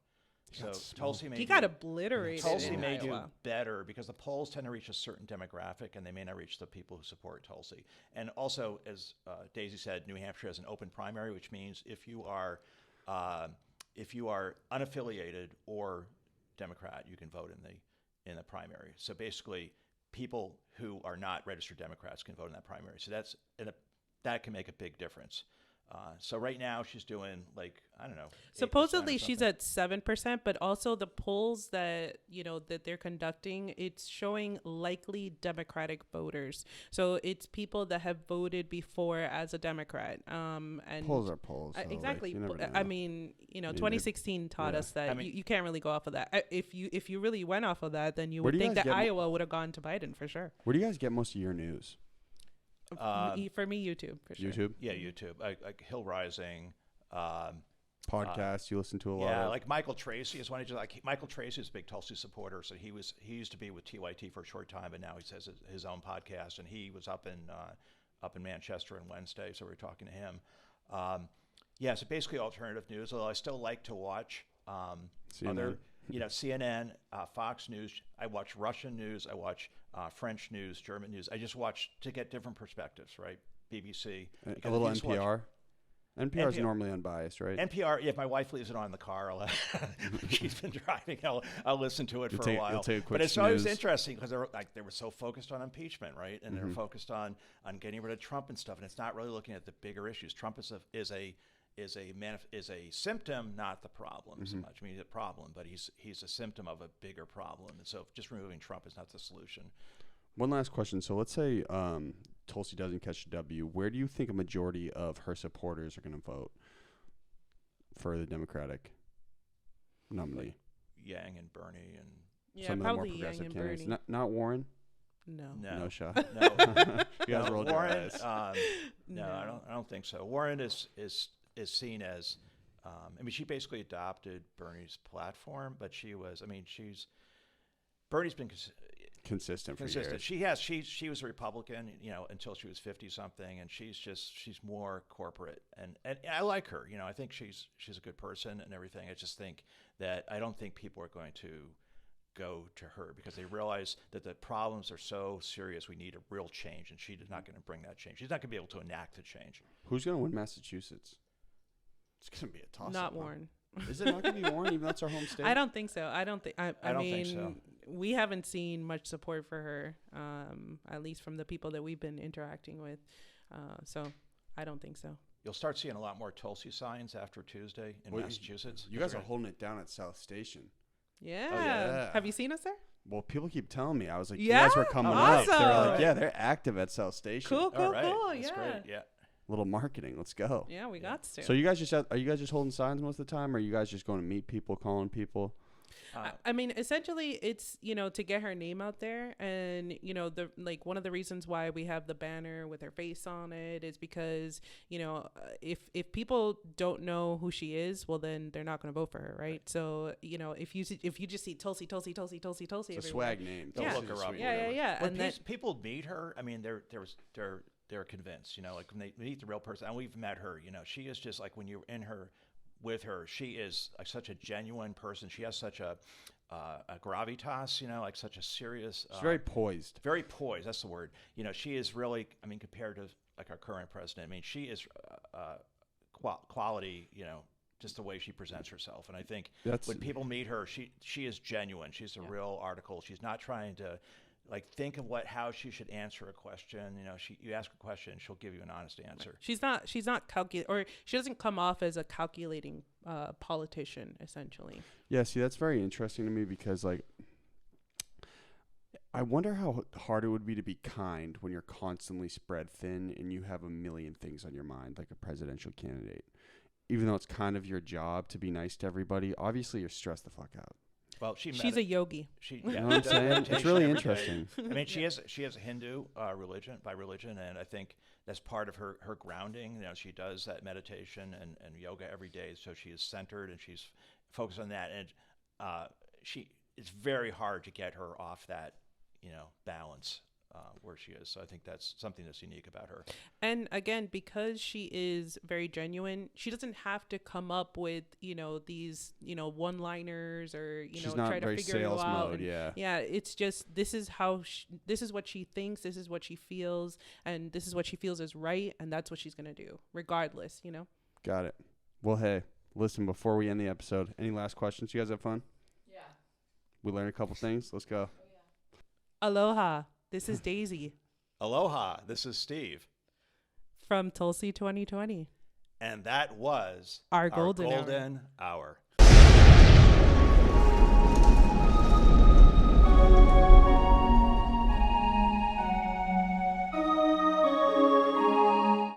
So Tulsi got obliterated. Tulsi may do better because the polls tend to reach a certain demographic, and they may not reach the people who support Tulsi. And also, as Daisy said, New Hampshire has an open primary, which means if you are unaffiliated or Democrat, you can vote in the primary. So basically, people who are not registered Democrats can vote in that primary. So that can make a big difference. So right now she's doing like, I don't know. Supposedly she's at 7%, but also the polls that, that they're conducting, it's showing likely Democratic voters. So it's people that have voted before as a Democrat. And polls are polls. So exactly. I mean, 2016 taught us that you can't really go off of that. If you really went off of that, then you would think that Iowa would have gone to Biden for sure. Where do you guys get most of your news? For me, YouTube, for sure. YouTube? Yeah, YouTube. Like Hill Rising. Podcasts you listen to a lot. Yeah, like Michael Tracy is one. Michael Tracy is a big Tulsi supporter, so he used to be with TYT for a short time, but now he has his own podcast, and he was up in Manchester on Wednesday, so we're talking to him. So basically alternative news, although I still like to watch other, CNN, Fox News. I watch Russian news. I watch French news, German news. I just watch to get different perspectives, right? BBC. A little NPR. NPR is normally unbiased, right? NPR, if my wife leaves it on in the car, she's been driving, I'll listen to it for a while. But it's always interesting because they were so focused on impeachment, right? And they're focused on getting rid of Trump and stuff, and it's not really looking at the bigger issues. Trump is a symptom, not the problem so much. I mean, he's a problem, but he's a symptom of a bigger problem. And so just removing Trump is not the solution. One last question. So let's say Tulsi doesn't catch a W. Where do you think a majority of her supporters are going to vote for the Democratic nominee? Like Yang and Bernie and some of the more progressive candidates. Not Warren? No. No shot. No. You guys rolled your Warren. eyes. No, I don't think so. Warren is seen as, I mean, she basically adopted Bernie's platform, but Bernie's been Consistent for consistent. years. She was a Republican, until she was 50 something, and she's more corporate, and I like her. I think she's a good person and everything. I just think that I don't think people are going to go to her because they realize that the problems are so serious. We need a real change, and she's not going to bring that change. She's not going to be able to enact the change. Who's going to win Massachusetts? It's going to be a toss-up. Not Warren. Is it not going to be Warren, even though that's our home state? I don't think so. I don't think. I don't mean, think so. We haven't seen much support for her, at least from the people that we've been interacting with. So I don't think so. You'll start seeing a lot more Tulsi signs after Tuesday in Massachusetts. You guys are holding it down at South Station. Yeah. Oh, yeah. Have you seen us there? Well, people keep telling me. I was like, Yeah? you guys were coming Awesome. up. They're like, yeah, they're active at South Station. Cool. All right. Cool. That's Yeah. great. Yeah. Little marketing. Let's go. Yeah, we got to. So you guys are you guys just holding signs most of the time, or are you guys just going to meet people, calling people? I mean, essentially, it's to get her name out there, and the one of the reasons why we have the banner with her face on it is because if people don't know who she is, well, then they're not going to vote for her, right? So if you just see Tulsi, It's a everywhere, swag name. They'll Yeah. look her up. Yeah. When And then people meet her, I mean, they're convinced. Like when they meet the real person, and we've met her. She is just like when you're with her, she is like such a genuine person. She has such a gravitas, like such a serious. She's very poised. Very poised. That's the word. She is really. I mean, compared to like our current president, I mean, she is quality. Just the way she presents herself, and I think when people meet her, she is genuine. She's a real article. She's not trying to think of how she should answer a question. You ask a question, she'll give you an honest answer. she's not calculating, or she doesn't come off as a calculating politician, essentially. Yeah, see, that's very interesting to me because I wonder how hard it would be to be kind when you're constantly spread thin and you have a million things on your mind, like a presidential candidate. Even though it's kind of your job to be nice to everybody, obviously you're stressed the fuck out. Well, she's a yogi. You know what I'm saying? It's really interesting. I mean, she has a Hindu religion, and I think that's part of her grounding. She does that meditation and yoga every day, so she is centered and she's focused on that. And it's very hard to get her off that balance where she is. So I think that's something that's unique about her. And again, because she is very genuine, she doesn't have to come up with these one-liners or She's not try to very figure sales you out. mode, yeah. Yeah, it's just this is what she thinks, this is what she feels, and this is what she feels is right, and that's what she's gonna do, regardless. Got it. Well, hey, listen. Before we end the episode, any last questions? You guys have fun? Yeah. We learned a couple things. Let's go. Oh, yeah. Aloha. This is Daisy Aloha. This is Steve from Tulsi 2020. And that was Our golden hour. hour.